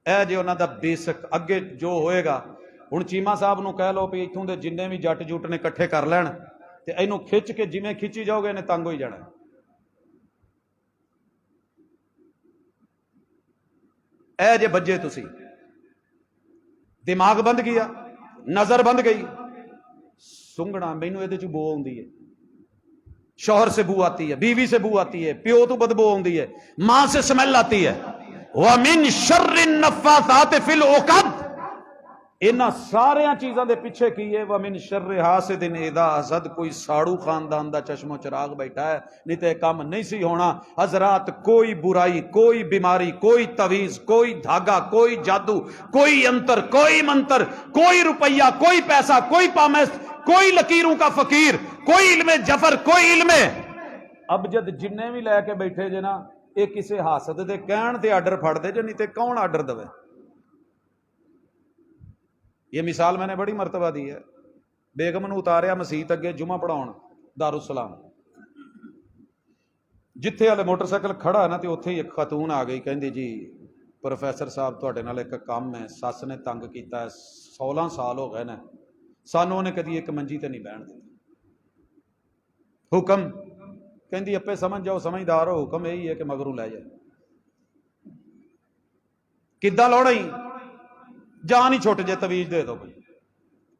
اے جے انہاں دا بیسک اگے جو ہوئے گا ہن چیمہ صاحب نو کہہ لو بھی ایتھوں دے جننے بھی جٹ جٹ نے کٹھے کر لین تے اینوں کھچ کے جویں کھچی جاؤ گے نے تنگ ہوئی جانا اے جے بجے تسی دماغ بند گیا نظر بند گئی سنگنا مینوں یہ بو آتی ہے شوہر سے بو آتی ہے بیوی سے بو آتی ہے پیو تو بدبو آتی ہے ماں سے سمیل آتی ہے وَمِن شَرِّ النَّفَّاثَاتِ فِي الْعُقَدِ انہاں سارے چیزاں دے پیچھے کیے وَمِن شَرِّ حَاسِدٍ اِذَا حَسَدَ کوئی ساڑو خاندان دا چشم و چراغ بیٹھا ہے نہیں تے کام نہیں سی ہونا حضرات کوئی برائی کوئی بیماری کوئی تویز کوئی دھاگا کوئی جادو کوئی انتر کوئی منتر کوئی روپیہ کوئی پیسہ کوئی پامس کوئی لکیروں کا فقیر کوئی علم جفر کوئی علم ابجد جننے بھی لے کے بیٹھے جے نا یہ کسے حاسد دے کہن تے آرڈر پھڑ دے جے نہیں تے کون آرڈر دے یہ مثال میں نے بڑی مرتبہ دی ہے بیگم نو اتاریا مسیت اگے جمعہ پڑھاؤن دارالسلام جتھے والے موٹر سائیکل کھڑا نا تے اوتھے ہی ایک خاتون آ گئی کہندی جی پروفیسر صاحب تواڈے نال ایک کام ہے سس نے تنگ کیتا ہے 16 سال ہو گئے نے سانوں نے کدی ایک منجی تے نہیں بہن دی حکم کہندی اپے سمجھ جاؤ سمجھدار ہو حکم یہی ہے کہ مگروں لے جائے کداں لوڑا ہی جان ہی چھٹ جائے تویز دے دو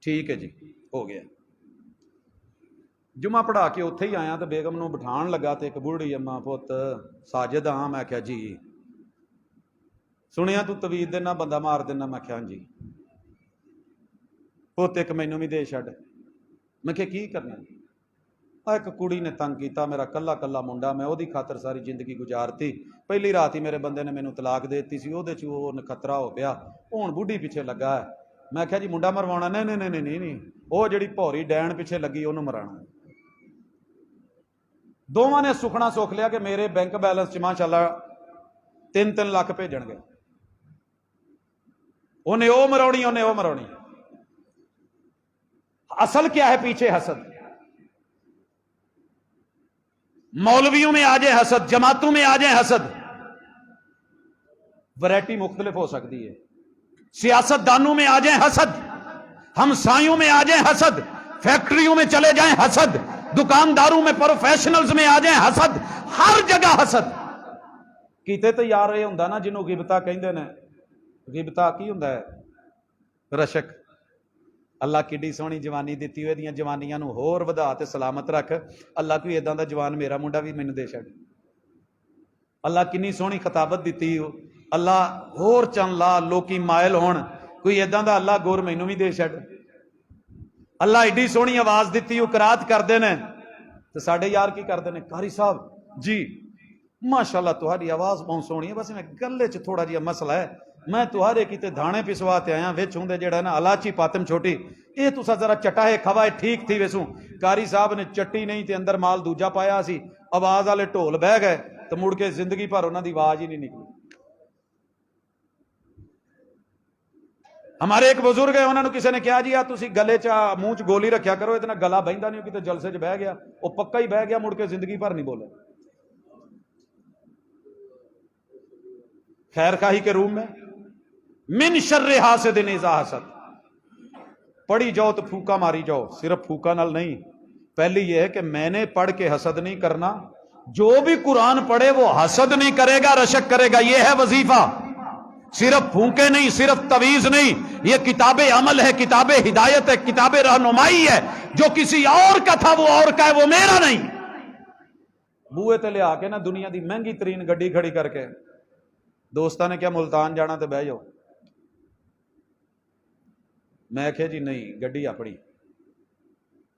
ٹھیک ہے جی ہو گیا جمعہ پڑھا کے اتھے ہی آیا تو بیگم نو بٹھان لگا تے ایک بوڑھی اما پوت ساجد ہاں میں کہا جی سنیا تو تویز دینا بندہ مار دینا میں کہا جی پوت ایک مینوں بھی دے چھڈ میں کہ کی کرنا ایک کڑی نے تنگ کیتا میرا کلا کلا منڈا میں وہ دی خاطر ساری زندگی گزارتی پہلی رات ہی میرے بندے نے مینوں طلاق دے دتی سی وہ خطرہ ہو پیا ہن بوڑھی پیچھے لگا ہے میں کہا جی منڈا مروانا نہیں وہ جڑی پوری ڈین پیچھے لگی انہوں مرانا دونوں نے سکھنا سکھ لیا کہ میرے بینک بیلنس چ ماشاءاللہ 3 لاکھ بھیجن گے انہیں وہ مرونی انہیں وہ مرونی اصل کیا ہے پیچھے حسد مولویوں میں آ جائے حسد جماعتوں میں آ جائے حسد ورائٹی مختلف ہو سکتی ہے سیاست دانوں میں آ جائیں حسد ہمسایوں میں آ جائیں حسد فیکٹریوں میں چلے جائیں حسد دکانداروں میں، پروفیشنلز میں آ جائیں، حسد ہر جگہ، حسد کیتے تو یار یہ ہوندا نا جنوں غیبتہ کہندے نے، غیبتہ کی ہوندا ہے؟ رشک۔ اللہ کیڈی سونی جوانی دیتی ہوئے دیاں جوانیاں نو ہور ودا تے سلامت رکھ، اللہ کوئی اداں دا جوان میرا منڈا بھی مینوں دے چھڈ، اللہ کنی سونی خطابت دیتی ہو، اللہ ہور چن لا لوکی مائل ہون، کوئی اداں دا اللہ گور مینوں بھی دے چھڈ، اللہ ایڈی سونی آواز دیتی ہو، قرات کردے نے تے ساڈے یار کی کردے نے، قاری صاحب جی ماشاءاللہ تہاڈی آواز بہت سونی ہے، بس میں گلے چ تھوڑا جہا مسئلہ ہے، میں تہاڈے کیتے دھانے پسوا تے آیا، وچ ہوندے جڑا نا الاچی پاتم چھوٹی، اے تسا ذرا چٹائے کھوائے ٹھیک تھی ویسوں، قاری صاحب نے چٹی نہیں تے اندر مال دوجا پایا سی، آواز والے ڈھول بہ گئے تو مڑ کے زندگی بھر انہاں دی آواز ہی نہیں نکلی۔ ہمارے ایک بزرگ ہے، انہوں نے کسی نے کہا جی تسی گلے چ منہ چ گولی رکھیا کرو، اتنا گلا بہندا نہیں، کتے جلسے چ بہ گیا، وہ پکا ہی بہ گیا، مڑ کے زندگی بھر نہیں بولے۔ خیر خواہی کے روم میں من شر حاسد اذا حسد پڑھی جاؤ تو پھوکا ماری جاؤ، صرف پھوکا نال نہیں، پہلی یہ ہے کہ میں نے پڑھ کے حسد نہیں کرنا، جو بھی قرآن پڑھے وہ حسد نہیں کرے گا، رشک کرے گا، یہ ہے وظیفہ، صرف پھونکے نہیں، صرف تویز نہیں، یہ کتاب عمل ہے، کتاب ہدایت ہے، کتاب رہنمائی ہے، جو کسی اور کا تھا وہ اور کا ہے، وہ میرا نہیں۔ بوئے تے لے آ کے نا دنیا دی مہنگی ترین گڈی کھڑی کر کے دوستاں نے کیا ملتان جانا تے بہ جاؤ، میں کہ جی نہیں گڈی اپنی،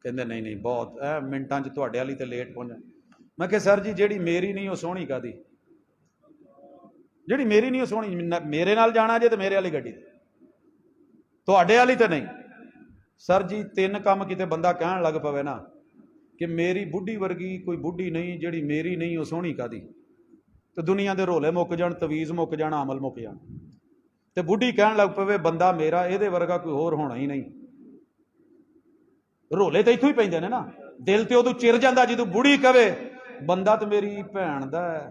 کہندے نہیں نہیں بہت منٹاں چ تہاڈے والی تے لیٹ پہنچا، میں کہ سر جی جیڑی میری نہیں وہ سونی کادی، جیڑی میری نہیں وہ سونی، میرے نال جانا جے تے میرے والی گڈی تہاڈے والی تے نہیں۔ سر جی تین کام کیتے بندہ کہن لگ پوے نا کہ میری بڈھی ورگی کوئی بڈھی نہیں، جیڑی میری نہیں وہ سونی کادی، تو دنیا دے رولے مک جان، تویز مک جانا، عمل مک جان، تے بڈھی کہن لگ پوے بندہ میرا اے ورگا کوئی ہور ہونا ہی نہیں، رولے تو اتوں ہی پیندے نے نا، دل تے ادو چر جاندا جدوں بڑھی کہے بندہ تو میری بھین دا ہے،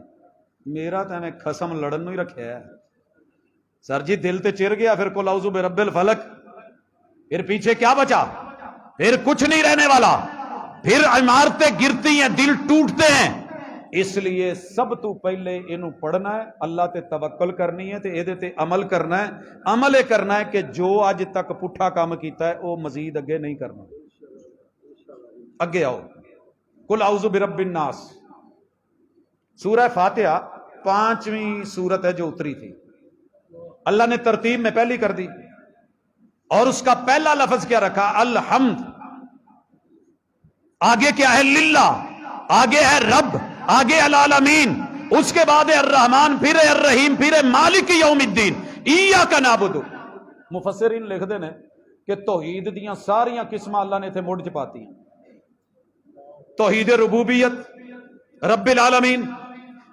میرا تو میں خسم لڑن نو ہی رکھیا ہے۔ سر جی دل تے چر گیا، پھر قل اعوذ برب الفلق، پھر پیچھے کیا بچا؟ پھر کچھ نہیں رہنے والا، پھر عمارتیں گرتی ہیں، دل ٹوٹتے ہیں۔ اس لیے سب تو پہلے اینو پڑھنا ہے، اللہ تے توکل کرنی ہے، تے ایدے تے عمل کرنا ہے، عمل کرنا ہے کہ جو اج تک پٹھا کام کیتا ہے وہ مزید اگے نہیں کرنا۔ اگے آؤ، قل اعوذ برب الناس، سورہ فاتحہ 5ویں سورت ہے جو اتری تھی، اللہ نے ترتیب میں پہلی کر دی، اور اس کا پہلا لفظ کیا رکھا؟ الحمد، آگے کیا ہے؟ للہ، آگے ہے رب، آگے العالمین، اس کے بعد ہے الرحمن، پھر ہے الرحیم، پھر ہے مالک یوم الدین، ایاک نعبد۔ مفسرین لکھ دے نے کہ توحید دیاں ساریاں قسماں اللہ نے تھے مڈ چ پاتی ہیں، توحید ربوبیت رب العالمین،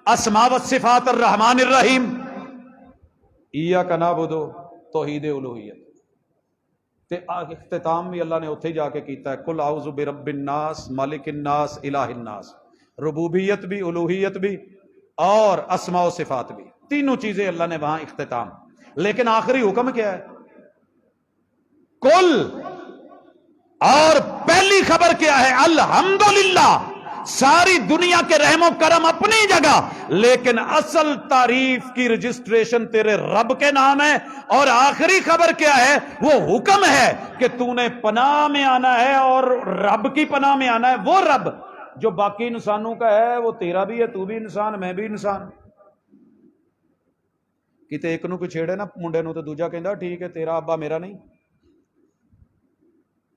اسماء و صفات الرحمن الرحیم، ایاک نعبد توحید الوہیت، تے اختتام بھی اللہ نے اتھے جا کے کیتا ہے، قل اعوذ برب الناس مالک الناس الہ الناس، ربوبیت بھی، الوہیت بھی، اور اسماء و صفات بھی، تینوں چیزیں اللہ نے وہاں اختتام۔ لیکن آخری حکم کیا ہے؟ کل، اور پہلی خبر کیا ہے؟ الحمدللہ، ساری دنیا کے رحم و کرم اپنی جگہ، لیکن اصل تعریف کی رجسٹریشن تیرے رب کے نام ہے، اور آخری خبر کیا ہے؟ وہ حکم ہے کہ تو نے پناہ میں آنا ہے، اور رب کی پناہ میں آنا ہے، وہ رب جو باقی انسانوں کا ہے، وہ تیرا بھی ہے، تو بھی انسان، میں بھی انسان۔ کتے ایک نو کوئی چھیڑے نا منڈے نو تو دوجا کہندا ٹھیک ہے تیرا ابا میرا نہیں،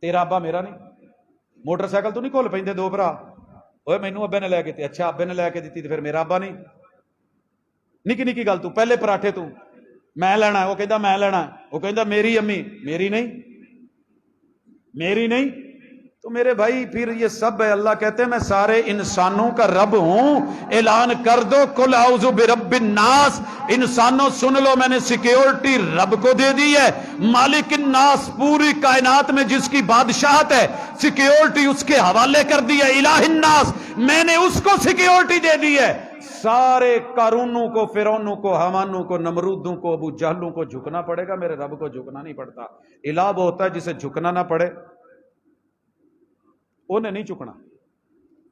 تیرا ابا میرا نہیں۔ موٹر سائیکل تو نہیں کھول پیندے دو بھرا، اوے مینوں ابے نے لے کے دتی، اچھا ابے نے لے کے دتی تے پھر میرا ابا نہیں۔ نکی نکی گل تو پہلے پراٹھے تو میں لینا ہے، وہ کہندا میں لینا ہے، وہ کہندا میری امی، میری نہیں، میری نہیں، تو میرے بھائی پھر یہ سب ہے۔ اللہ کہتے ہیں میں سارے انسانوں کا رب ہوں، اعلان کر دو قل اعوذ برب الناس، انسانوں سن لو میں نے سیکیورٹی رب کو دے دی ہے، مالک الناس، پوری کائنات میں جس کی بادشاہت ہے سیکیورٹی اس کے حوالے کر دی ہے، الہ الناس، میں نے اس کو سیکیورٹی دے دی ہے۔ سارے قارونوں کو، فرعونوں کو، حامانوں کو، نمرودوں کو، ابو جہلوں کو جھکنا پڑے گا، میرے رب کو جھکنا نہیں پڑتا۔ الہ وہ ہوتا ہے جسے جھکنا نہ پڑے، انہیں نہیں چکنا۔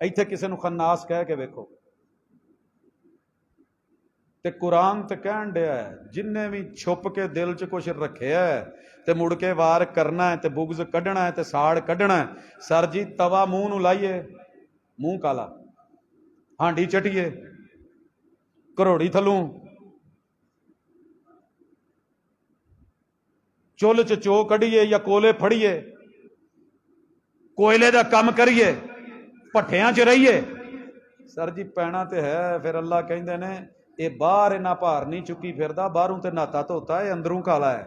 ਇੱਥੇ ਕਿਸੇ ਨੂੰ ਖੰਨਾਸ ਕਹਿ ਕੇ ਵੇਖੋ। ਤੇ ਕੁਰਾਨ ਤੇ ਕਹਿਣ ਡਿਆ ਜਿੰਨੇ ਵੀ ਛੁਪ ਕੇ ਦਿਲ 'ਚ ਕੁਛ ਰੱਖਿਆ ਤੇ ਮੁੜ ਕੇ ਵਾਰ ਕਰਨਾ ਹੈ ਤੇ ਬੁਗਜ਼ ਕੱਢਣਾ ਹੈ ਤੇ ਸਾੜ ਕੱਢਣਾ ਹੈ। ਸਰ ਜੀ ਤਵਾ ਮੂੰਹ ਨੂੰ ਲਾਈਏ, ਮੂੰਹ ਕਾਲਾ, ਹਾਂਡੀ ਚਟੀਏ, ਘਰੋੜੀ ਥੱਲੋਂ ਚੁੱਲ੍ਹ 'ਚ ਚੋ ਕੱਢੀਏ ਜਾਂ ਕੋਲੇ ਫੜੀਏ, ਕੋਇਲੇ ਦਾ ਕੰਮ ਕਰੀਏ, ਭੱਠਿਆਂ 'ਚ ਰਹੀਏ। ਸਰ ਜੀ ਪੈਣਾ ਤੇ ਹੈ। ਫਿਰ ਅੱਲਾ ਕਹਿੰਦੇ ਨੇ ਇਹ ਬਾਹਰ ਇੰਨਾ ਭਾਰ ਨਹੀਂ ਚੁੱਕੀ ਫਿਰਦਾ, ਬਾਹਰੋਂ ਤੇ ਨਾਤਾ ਧੋਤਾ, ਇਹ ਅੰਦਰੋਂ ਕਾਲਾ ਹੈ।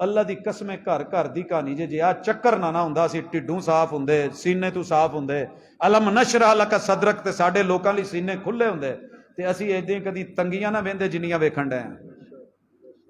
ਅੱਲਾ ਦੀ ਕਸਮ, ਘਰ ਘਰ ਦੀ ਕਹਾਣੀ ਜੇ ਆ ਚੱਕਰ ਨਾ ਹੁੰਦਾ, ਅਸੀਂ ਢਿੱਡੋਂ ਸਾਫ਼ ਹੁੰਦੇ, ਸੀਨੇ ਤੋਂ ਸਾਫ਼ ਹੁੰਦੇ। ਅਲਮ ਨਸ਼ਰਹ ਲਕ ਸਦਰਕ ਤੇ ਸਾਡੇ ਲੋਕਾਂ ਲਈ ਸੀਨੇ ਖੁੱਲੇ ਹੁੰਦੇ ਤੇ ਅਸੀਂ ਏਦਾਂ ਕਦੀ ਤੰਗੀਆਂ ਨਾ ਵੇਂਦੇ ਜਿੰਨੀਆਂ ਵੇਖਣ ਡਏ ਆ।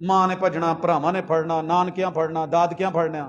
ਮਾਂ ਨੇ ਭੱਜਣਾ, ਭਰਾਵਾਂ ਨੇ ਫੜਨਾ, ਨਾਨਕਿਆਂ ਫੜਨਾ, ਦਾਦਕਿਆਂ ਫੜਨਾ।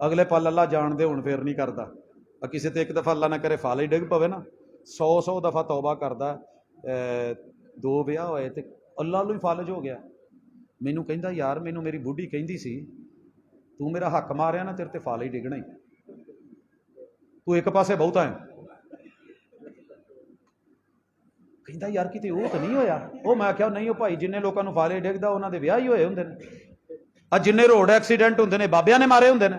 ਅਗਲੇ ਪਲ ਅੱਲਾ ਜਾਣਦੇ ਹੁਣ ਫੇਰ ਨਹੀਂ ਕਰਦਾ। ਕਿਸੇ ਤੇ ਇੱਕ ਦਫਾ ਅੱਲਾ ਨਾ ਕਰੇ ਫਾਲ ਹੀ ਡਿੱਗ ਪਵੇ ਨਾ, 100 ਦਫਾ ਤੌਬਾ ਕਰਦਾ। 2 ਵਿਆਹ ਹੋਏ ਤੇ ਅੱਲਾ ਨੂੰ ਹੀ ਫਾਲਜ ਹੋ ਗਿਆ। ਮੈਨੂੰ ਕਹਿੰਦਾ ਯਾਰ ਮੈਨੂੰ ਮੇਰੀ ਬੁੱਢੀ ਕਹਿੰਦੀ ਸੀ ਤੂੰ ਮੇਰਾ ਹੱਕ ਮਾਰਿਆ ਨਾ ਤੇਰੇ ਤੇ ਫਾਲ ਹੀ ਡਿੱਗਣਾ ਹੀ, ਤੂੰ ਇੱਕ ਪਾਸੇ ਬਹੁਤਾ ਹੈ। ਕਹਿੰਦਾ ਯਾਰ ਕਿਤੇ ਉਹ ਤਾਂ ਨਹੀਂ ਹੋਇਆ। ਉਹ ਮੈਂ ਕਿਹਾ ਨਹੀਂ, ਉਹ ਭਾਈ ਜਿੰਨੇ ਲੋਕਾਂ ਨੂੰ ਫਾਲੇ ਡਿੱਗਦਾ ਉਹਨਾਂ ਦੇ ਵਿਆਹ ਹੀ ਹੋਏ ਹੁੰਦੇ ਨੇ। ਆ ਜਿੰਨੇ ਰੋਡ ਐਕਸੀਡੈਂਟ ਹੁੰਦੇ ਨੇ ਬਾਬਿਆਂ ਨੇ ਮਾਰੇ ਹੁੰਦੇ ਨੇ।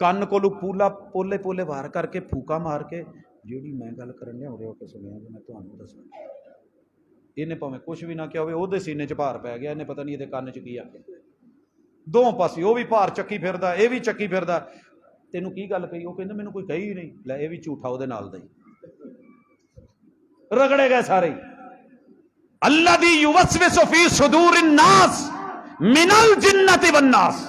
ਕੰਨ ਕੋਲੋਂ ਪੂਲਾ ਪੋਲੇ ਪੋਲੇ ਵਾਰ ਕਰਕੇ ਫੂਕਾ ਮਾਰ ਕੇ ਜਿਹੜੀ ਮੈਂ ਗੱਲ ਕਰਨ ਲਿਆ ਹੋ ਕੇ ਸੁਣਿਆ ਜੀ, ਮੈਂ ਤੁਹਾਨੂੰ ਦੱਸਾਂ। ਇਹਨੇ ਭਾਵੇਂ ਕੁਝ ਵੀ ਨਾ ਕਿਹਾ ਹੋਵੇ, ਉਹਦੇ ਸੀਨੇ 'ਚ ਭਾਰ ਪੈ ਗਿਆ। ਇਹਨੇ ਪਤਾ ਨਹੀਂ ਇਹਦੇ ਕੰਨ 'ਚ ਕੀ ਆ ਗਿਆ। 2 ਪਾਸੇ ਉਹ ਵੀ ਭਾਰ ਚੱਕੀ ਫਿਰਦਾ, ਇਹ ਵੀ ਚੱਕੀ ਫਿਰਦਾ। ਤੈਨੂੰ ਕੀ ਗੱਲ ਕਹੀ? ਉਹ ਕਹਿੰਦਾ ਮੈਨੂੰ ਕੋਈ ਕਹੀ ਹੀ ਨਹੀਂ। ਲੈ ਇਹ ਵੀ ਝੂਠਾ ਉਹਦੇ ਨਾਲ ਦਾ ਹੀ, ਰਗੜੇ ਗਏ ਸਾਰੇ। ਅੱਲਜ਼ੀ ਯੁਵਸਵਿਸੁ ਫੀ ਸੁਦੂਰਿਨ ਨਾਸ ਮਿਨਲ ਜਿੰਨਤੀ ਵਨ ਨਾਸ।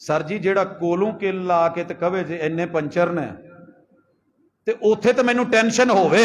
ਸਰ ਜੀ ਜਿਹੜਾ ਕੋਲੋਂ ਕਿੱਲ ਲਾ ਕੇ ਤੇ ਕਵੇ ਜੇ ਇੰਨੇ ਪੰਚਰ ਨੇ ਤੇ ਉੱਥੇ ਤਾਂ ਮੈਨੂੰ ਟੈਨਸ਼ਨ ਹੋਵੇ।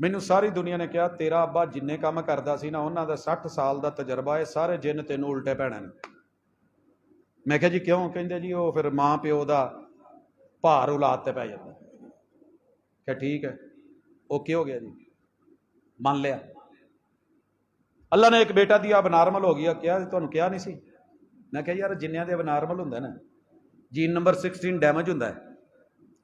ਮੈਨੂੰ ਸਾਰੀ ਦੁਨੀਆ ਨੇ ਕਿਹਾ ਤੇਰਾ ਅੱਬਾ ਜਿੰਨੇ ਕੰਮ ਕਰਦਾ ਸੀ ਨਾ ਉਹਨਾਂ ਦਾ 60 ਸਾਲ ਦਾ ਤਜਰਬਾ ਹੈ, ਸਾਰੇ ਜਿੰਨ ਤੈਨੂੰ ਉਲਟੇ ਪੈਣੇ ਨੇ। ਮੈਂ ਕਿਹਾ ਜੀ ਕਿਉਂ? ਕਹਿੰਦੇ ਜੀ ਉਹ ਫਿਰ ਮਾਂ ਪਿਓ ਦਾ ਭਾਰ ਔਲਾਦ ਤੇ ਪੈ ਜਾਂਦਾ। ਕਿ ਠੀਕ ਹੈ, ਓਕੇ ਹੋ ਗਿਆ ਜੀ, ਮੰਨ ਲਿਆ। ਅੱਲਾ ਨੇ ਇੱਕ ਬੇਟਾ ਦੀ ਅਬਨਾਰਮਲ ਹੋ ਗਿਆ, ਕਿਹਾ ਤੁਹਾਨੂੰ ਕਿਹਾ ਨਹੀਂ ਸੀ? ਮੈਂ ਕਿਹਾ ਯਾਰ ਜਿੰਨਿਆਂ ਦੇ ਅਬਨਾਰਮਲ ਹੁੰਦਾ ਨਾ, ਜੀਨ ਨੰਬਰ 16 ਡੈਮੇਜ ਹੁੰਦਾ ਹੈ,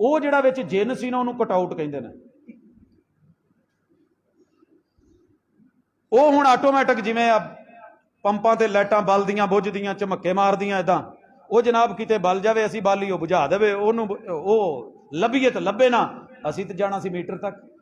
ਉਹ ਜਿਹੜਾ ਵਿੱਚ ਜਿੰਨ ਸੀ ਨਾ ਉਹਨੂੰ ਕਟਆਊਟ ਕਹਿੰਦੇ ਨੇ। ਉਹ ਹੁਣ ਆਟੋਮੈਟਿਕ ਜਿਵੇਂ ਪੰਪਾਂ ਤੇ ਲਾਈਟਾਂ ਬਲਦੀਆਂ ਬੁੱਝਦੀਆਂ ਝਮੱਕੇ ਮਾਰਦੀਆਂ ਇਦਾਂ, ਉਹ ਜਨਾਬ ਕਿਤੇ ਬਲ ਜਾਵੇ ਅਸੀਂ ਬਾਲੀ ਉਹ ਬੁਝਾ ਦੇਵੇ, ਉਹਨੂੰ ਉਹ ਲੱਭੀਏ ਤਾਂ ਲੱਭੇ ਨਾ। ਅਸੀਂ ਤਾਂ ਜਾਣਾ ਸੀ ਮੀਟਰ ਤੱਕ,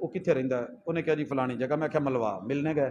ਉਹ ਕਿੱਥੇ ਰਹਿੰਦਾ ਹੈ। ਉਹਨੇ ਕਿਹਾ ਜੀ ਫਲਾਣੀ ਜਗ੍ਹਾ। ਮੈਂ ਕਿਹਾ ਮਲਵਾ। ਮਿਲਨੇ ਗਏ,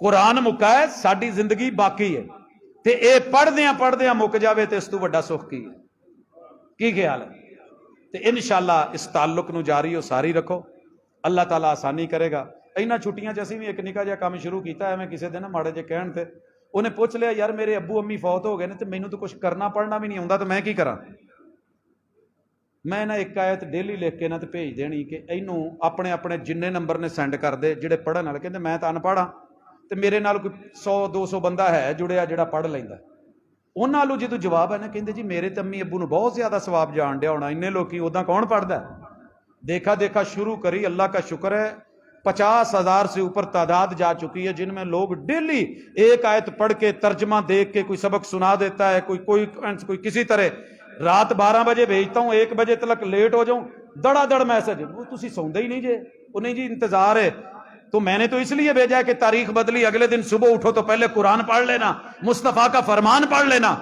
قرآن مکا ہے، ساری زندگی باقی ہے، تے اے پڑھدیاں مک جاوے تے اس تو بڑا سکھ کی ہے؟ کی خیال ہے؟ تے انشاءاللہ اس تعلق نو جاری و ساری رکھو، اللہ تعالیٰ آسانی کرے گا۔ اینا چھٹیاں چ اسی بھی ایک نکا جہا کام شروع کیتا ہے، میں کسی دن ماڑے جے کہن تے انہیں پوچھ لیا یار میرے ابو امی فوت ہو گئے نے تے مینوں تو کچھ کرنا پڑھنا بھی نہیں آوندا تو میں کی کراں؟ میں نہ ایک آیت ڈیلی لکھ کے نہ تے بھیج دینی کہ اینوں اپنے اپنے جننے نمبر نے سینڈ کر دے جڑے پڑھن والے، کہندے میں تو ان پڑھاں تے میرے نال کوئی 100-200 بندہ ہے جڑیا جڑا پڑھ لیندا، انہاں نالوں جدوں جواب ہے نا کہندے جی میرے تے امی ابو نو بہت زیادہ ثواب جان ڈیا ہونا، انے لوکی اوداں کون پڑھدا ہے؟ دیکھا شروع کری، اللہ کا شکر ہے 50,000 سے اوپر تعداد جا چکی ہے جن میں لوگ ڈیلی ایک آیت پڑھ کے ترجمہ دیکھ کے کوئی سبق سنا دیتا ہے، کوئی کسی طرح رات 12 بجے بھیجتا ہوں 1 بجے تک لیٹ ہو جاؤں دڑا دڑ میسج، وہ تسی سوندے ہی نہیں جے، وہ نہیں جی انتظار ہے، تو میں نے تو اس لیے بھیجا ہے کہ تاریخ بدلی، اگلے دن صبح اٹھو تو پہلے قرآن پڑھ لینا، مصطفیٰ کا فرمان پڑھ لینا۔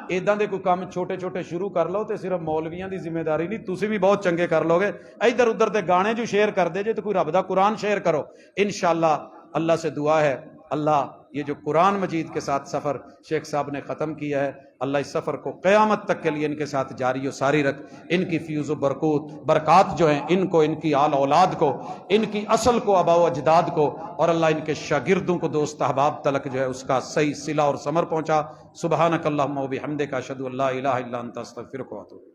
ایداں دے کوئی کام چھوٹے چھوٹے شروع کر لو تے صرف مولویاں دی ذمہ داری نہیں، تسی بھی بہت چنگے کر لو گے۔ ادھر ادھر دے گانے جو شیئر کر دے جے تو کوئی رب دا قرآن شیئر کرو، انشاءاللہ اللہ سے دعا ہے اللہ یہ جو قرآن مجید کے ساتھ سفر شیخ صاحب نے ختم کیا ہے، اللہ اس سفر کو قیامت تک کے لیے ان کے ساتھ جاری و ساری رکھ، ان کی فیوز و برکات جو ہیں ان کو، ان کی آل اولاد کو، ان کی اصل کو، آباء و اجداد کو، اور اللہ ان کے شاگردوں کو، دوست احباب تلک جو ہے اس کا صحیح صلہ اور ثمر پہنچا۔ سبحانک اللہم و بحمدک، اشہد ان لا الہ الا انت، استغفرک و اتوب۔